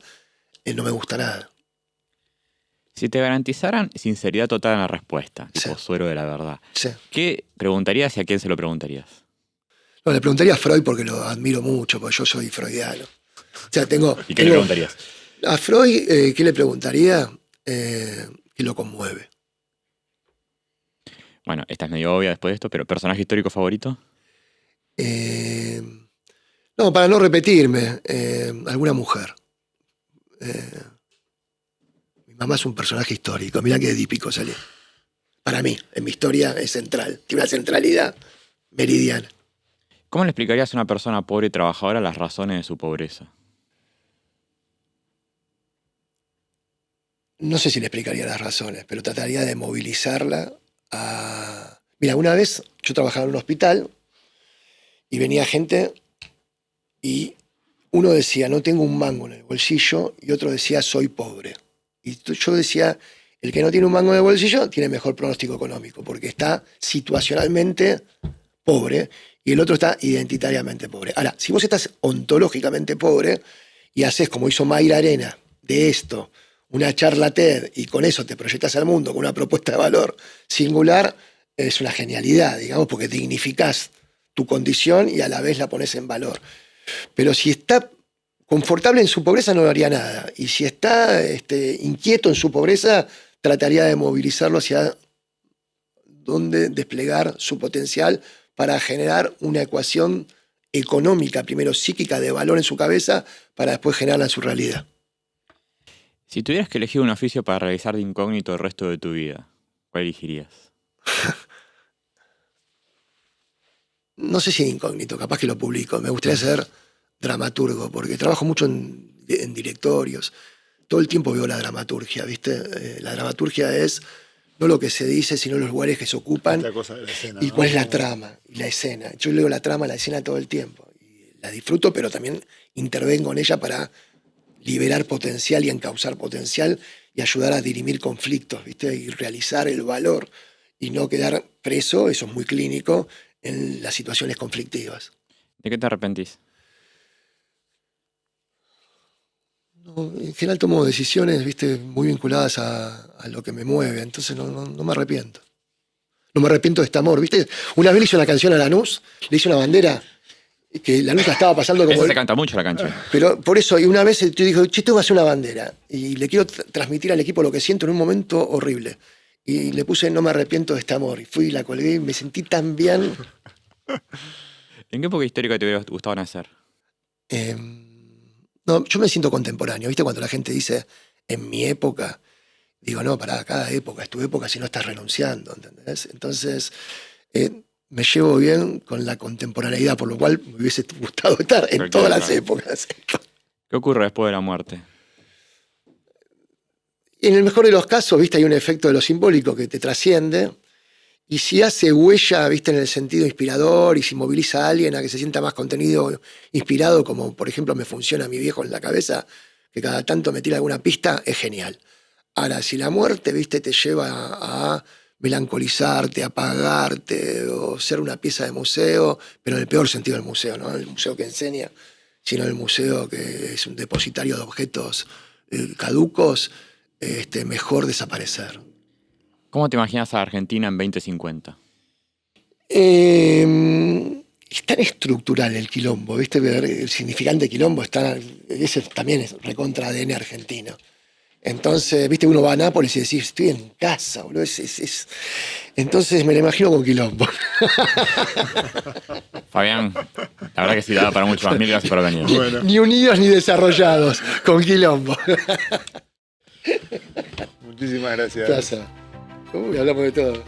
Speaker 1: no me gusta nada.
Speaker 3: Si te garantizaran sinceridad total en la respuesta, tipo
Speaker 1: Sí.
Speaker 3: suero de la verdad,
Speaker 1: Sí.
Speaker 3: ¿qué preguntarías y a quién se lo preguntarías?
Speaker 1: No, le preguntaría a Freud porque lo admiro mucho, porque yo soy freudiano. O sea,
Speaker 3: ¿Y qué le preguntarías?
Speaker 1: A Freud, ¿qué le preguntaría? ¿Qué lo conmueve?
Speaker 3: Bueno, esta es medio obvia después de esto, pero ¿personaje histórico favorito?
Speaker 1: No, para no repetirme, alguna mujer. Mi mamá es un personaje histórico, mirá qué edípico salió. Para mí, en mi historia es central, tiene una centralidad meridiana.
Speaker 3: ¿Cómo le explicarías a una persona pobre y trabajadora las razones de su pobreza?
Speaker 1: No sé si le explicaría las razones, pero trataría de movilizarla a... Mira, una vez yo trabajaba en un hospital y venía gente y uno decía, no tengo un mango en el bolsillo, y otro decía, soy pobre. Y yo decía, el que no tiene un mango en el bolsillo tiene mejor pronóstico económico, porque está situacionalmente pobre y el otro está identitariamente pobre. Ahora, si vos estás ontológicamente pobre y haces como hizo Mayra Arena de esto, una charla TED, y con eso te proyectas al mundo con una propuesta de valor singular, es una genialidad, digamos, porque dignificás tu condición y a la vez la pones en valor. Pero si está confortable en su pobreza no haría nada. Y si está inquieto en su pobreza, trataría de movilizarlo hacia donde desplegar su potencial para generar una ecuación económica, primero psíquica, de valor en su cabeza, para después generarla en su realidad.
Speaker 3: Si tuvieras que elegir un oficio para realizar de incógnito el resto de tu vida, ¿cuál elegirías?
Speaker 1: No sé si es incógnito, capaz que lo publico. Me gustaría ser dramaturgo, porque trabajo mucho en directorios. Todo el tiempo veo la dramaturgia, ¿viste? La dramaturgia es no lo que se dice, sino los lugares que se ocupan.
Speaker 2: Esta cosa de la escena,
Speaker 1: Y
Speaker 2: ¿no?
Speaker 1: cuál es la trama y la escena. Yo leo la trama, la escena todo el tiempo. Y la disfruto, pero también intervengo en ella para liberar potencial y encauzar potencial y ayudar a dirimir conflictos, ¿viste? Y realizar el valor y no quedar preso, eso es muy clínico, en las situaciones conflictivas.
Speaker 3: ¿De qué te arrepentís?
Speaker 1: No, en general tomo decisiones, ¿viste? Muy vinculadas a lo que me mueve, entonces no me arrepiento. No me arrepiento de este amor, ¿viste? Una vez le hice una canción a Lanús, le hice una bandera que Lanús la estaba pasando como...
Speaker 3: Esa se canta mucho la cancha.
Speaker 1: Pero por eso, y una vez yo dije, che, tengo que hacer una bandera. Y le quiero transmitir al equipo lo que siento en un momento horrible. Y le puse, no me arrepiento de este amor. Y fui, la colgué y me sentí tan bien.
Speaker 3: ¿En qué época histórica te hubiera gustado nacer?
Speaker 1: No, yo me siento contemporáneo. ¿Viste? Cuando la gente dice, en mi época, digo, no, pará, cada época es tu época si no estás renunciando, ¿entendés? Entonces, me llevo bien con la contemporaneidad, por lo cual me hubiese gustado estar en todas las épocas.
Speaker 3: ¿Qué ocurre después de la muerte?
Speaker 1: Y en el mejor de los casos, ¿viste? Hay un efecto de lo simbólico que te trasciende. Y si hace huella, ¿viste? En el sentido inspirador, y si moviliza a alguien a que se sienta más contenido inspirado, como por ejemplo me funciona mi viejo en la cabeza, que cada tanto me tira alguna pista, es genial. Ahora, si la muerte, ¿viste? Te lleva a melancolizarte, a apagarte, o ser una pieza de museo, pero en el peor sentido del museo, no el museo que enseña, sino el museo que es un depositario de objetos caducos, mejor desaparecer.
Speaker 3: ¿Cómo te imaginas a Argentina en 2050?
Speaker 1: Es tan estructural el quilombo, ¿viste? El significante quilombo ese también es recontra ADN argentino. Entonces, ¿viste? Uno va a Nápoles y decís, estoy en casa, boludo. Entonces me lo imagino con quilombo.
Speaker 3: Fabián, la verdad que sí, daba para mucho más. Mil gracias por venir.
Speaker 2: Bueno.
Speaker 1: Ni unidos ni desarrollados, con quilombo.
Speaker 2: Muchísimas gracias.
Speaker 1: Plaza. Uy, hablamos de todo.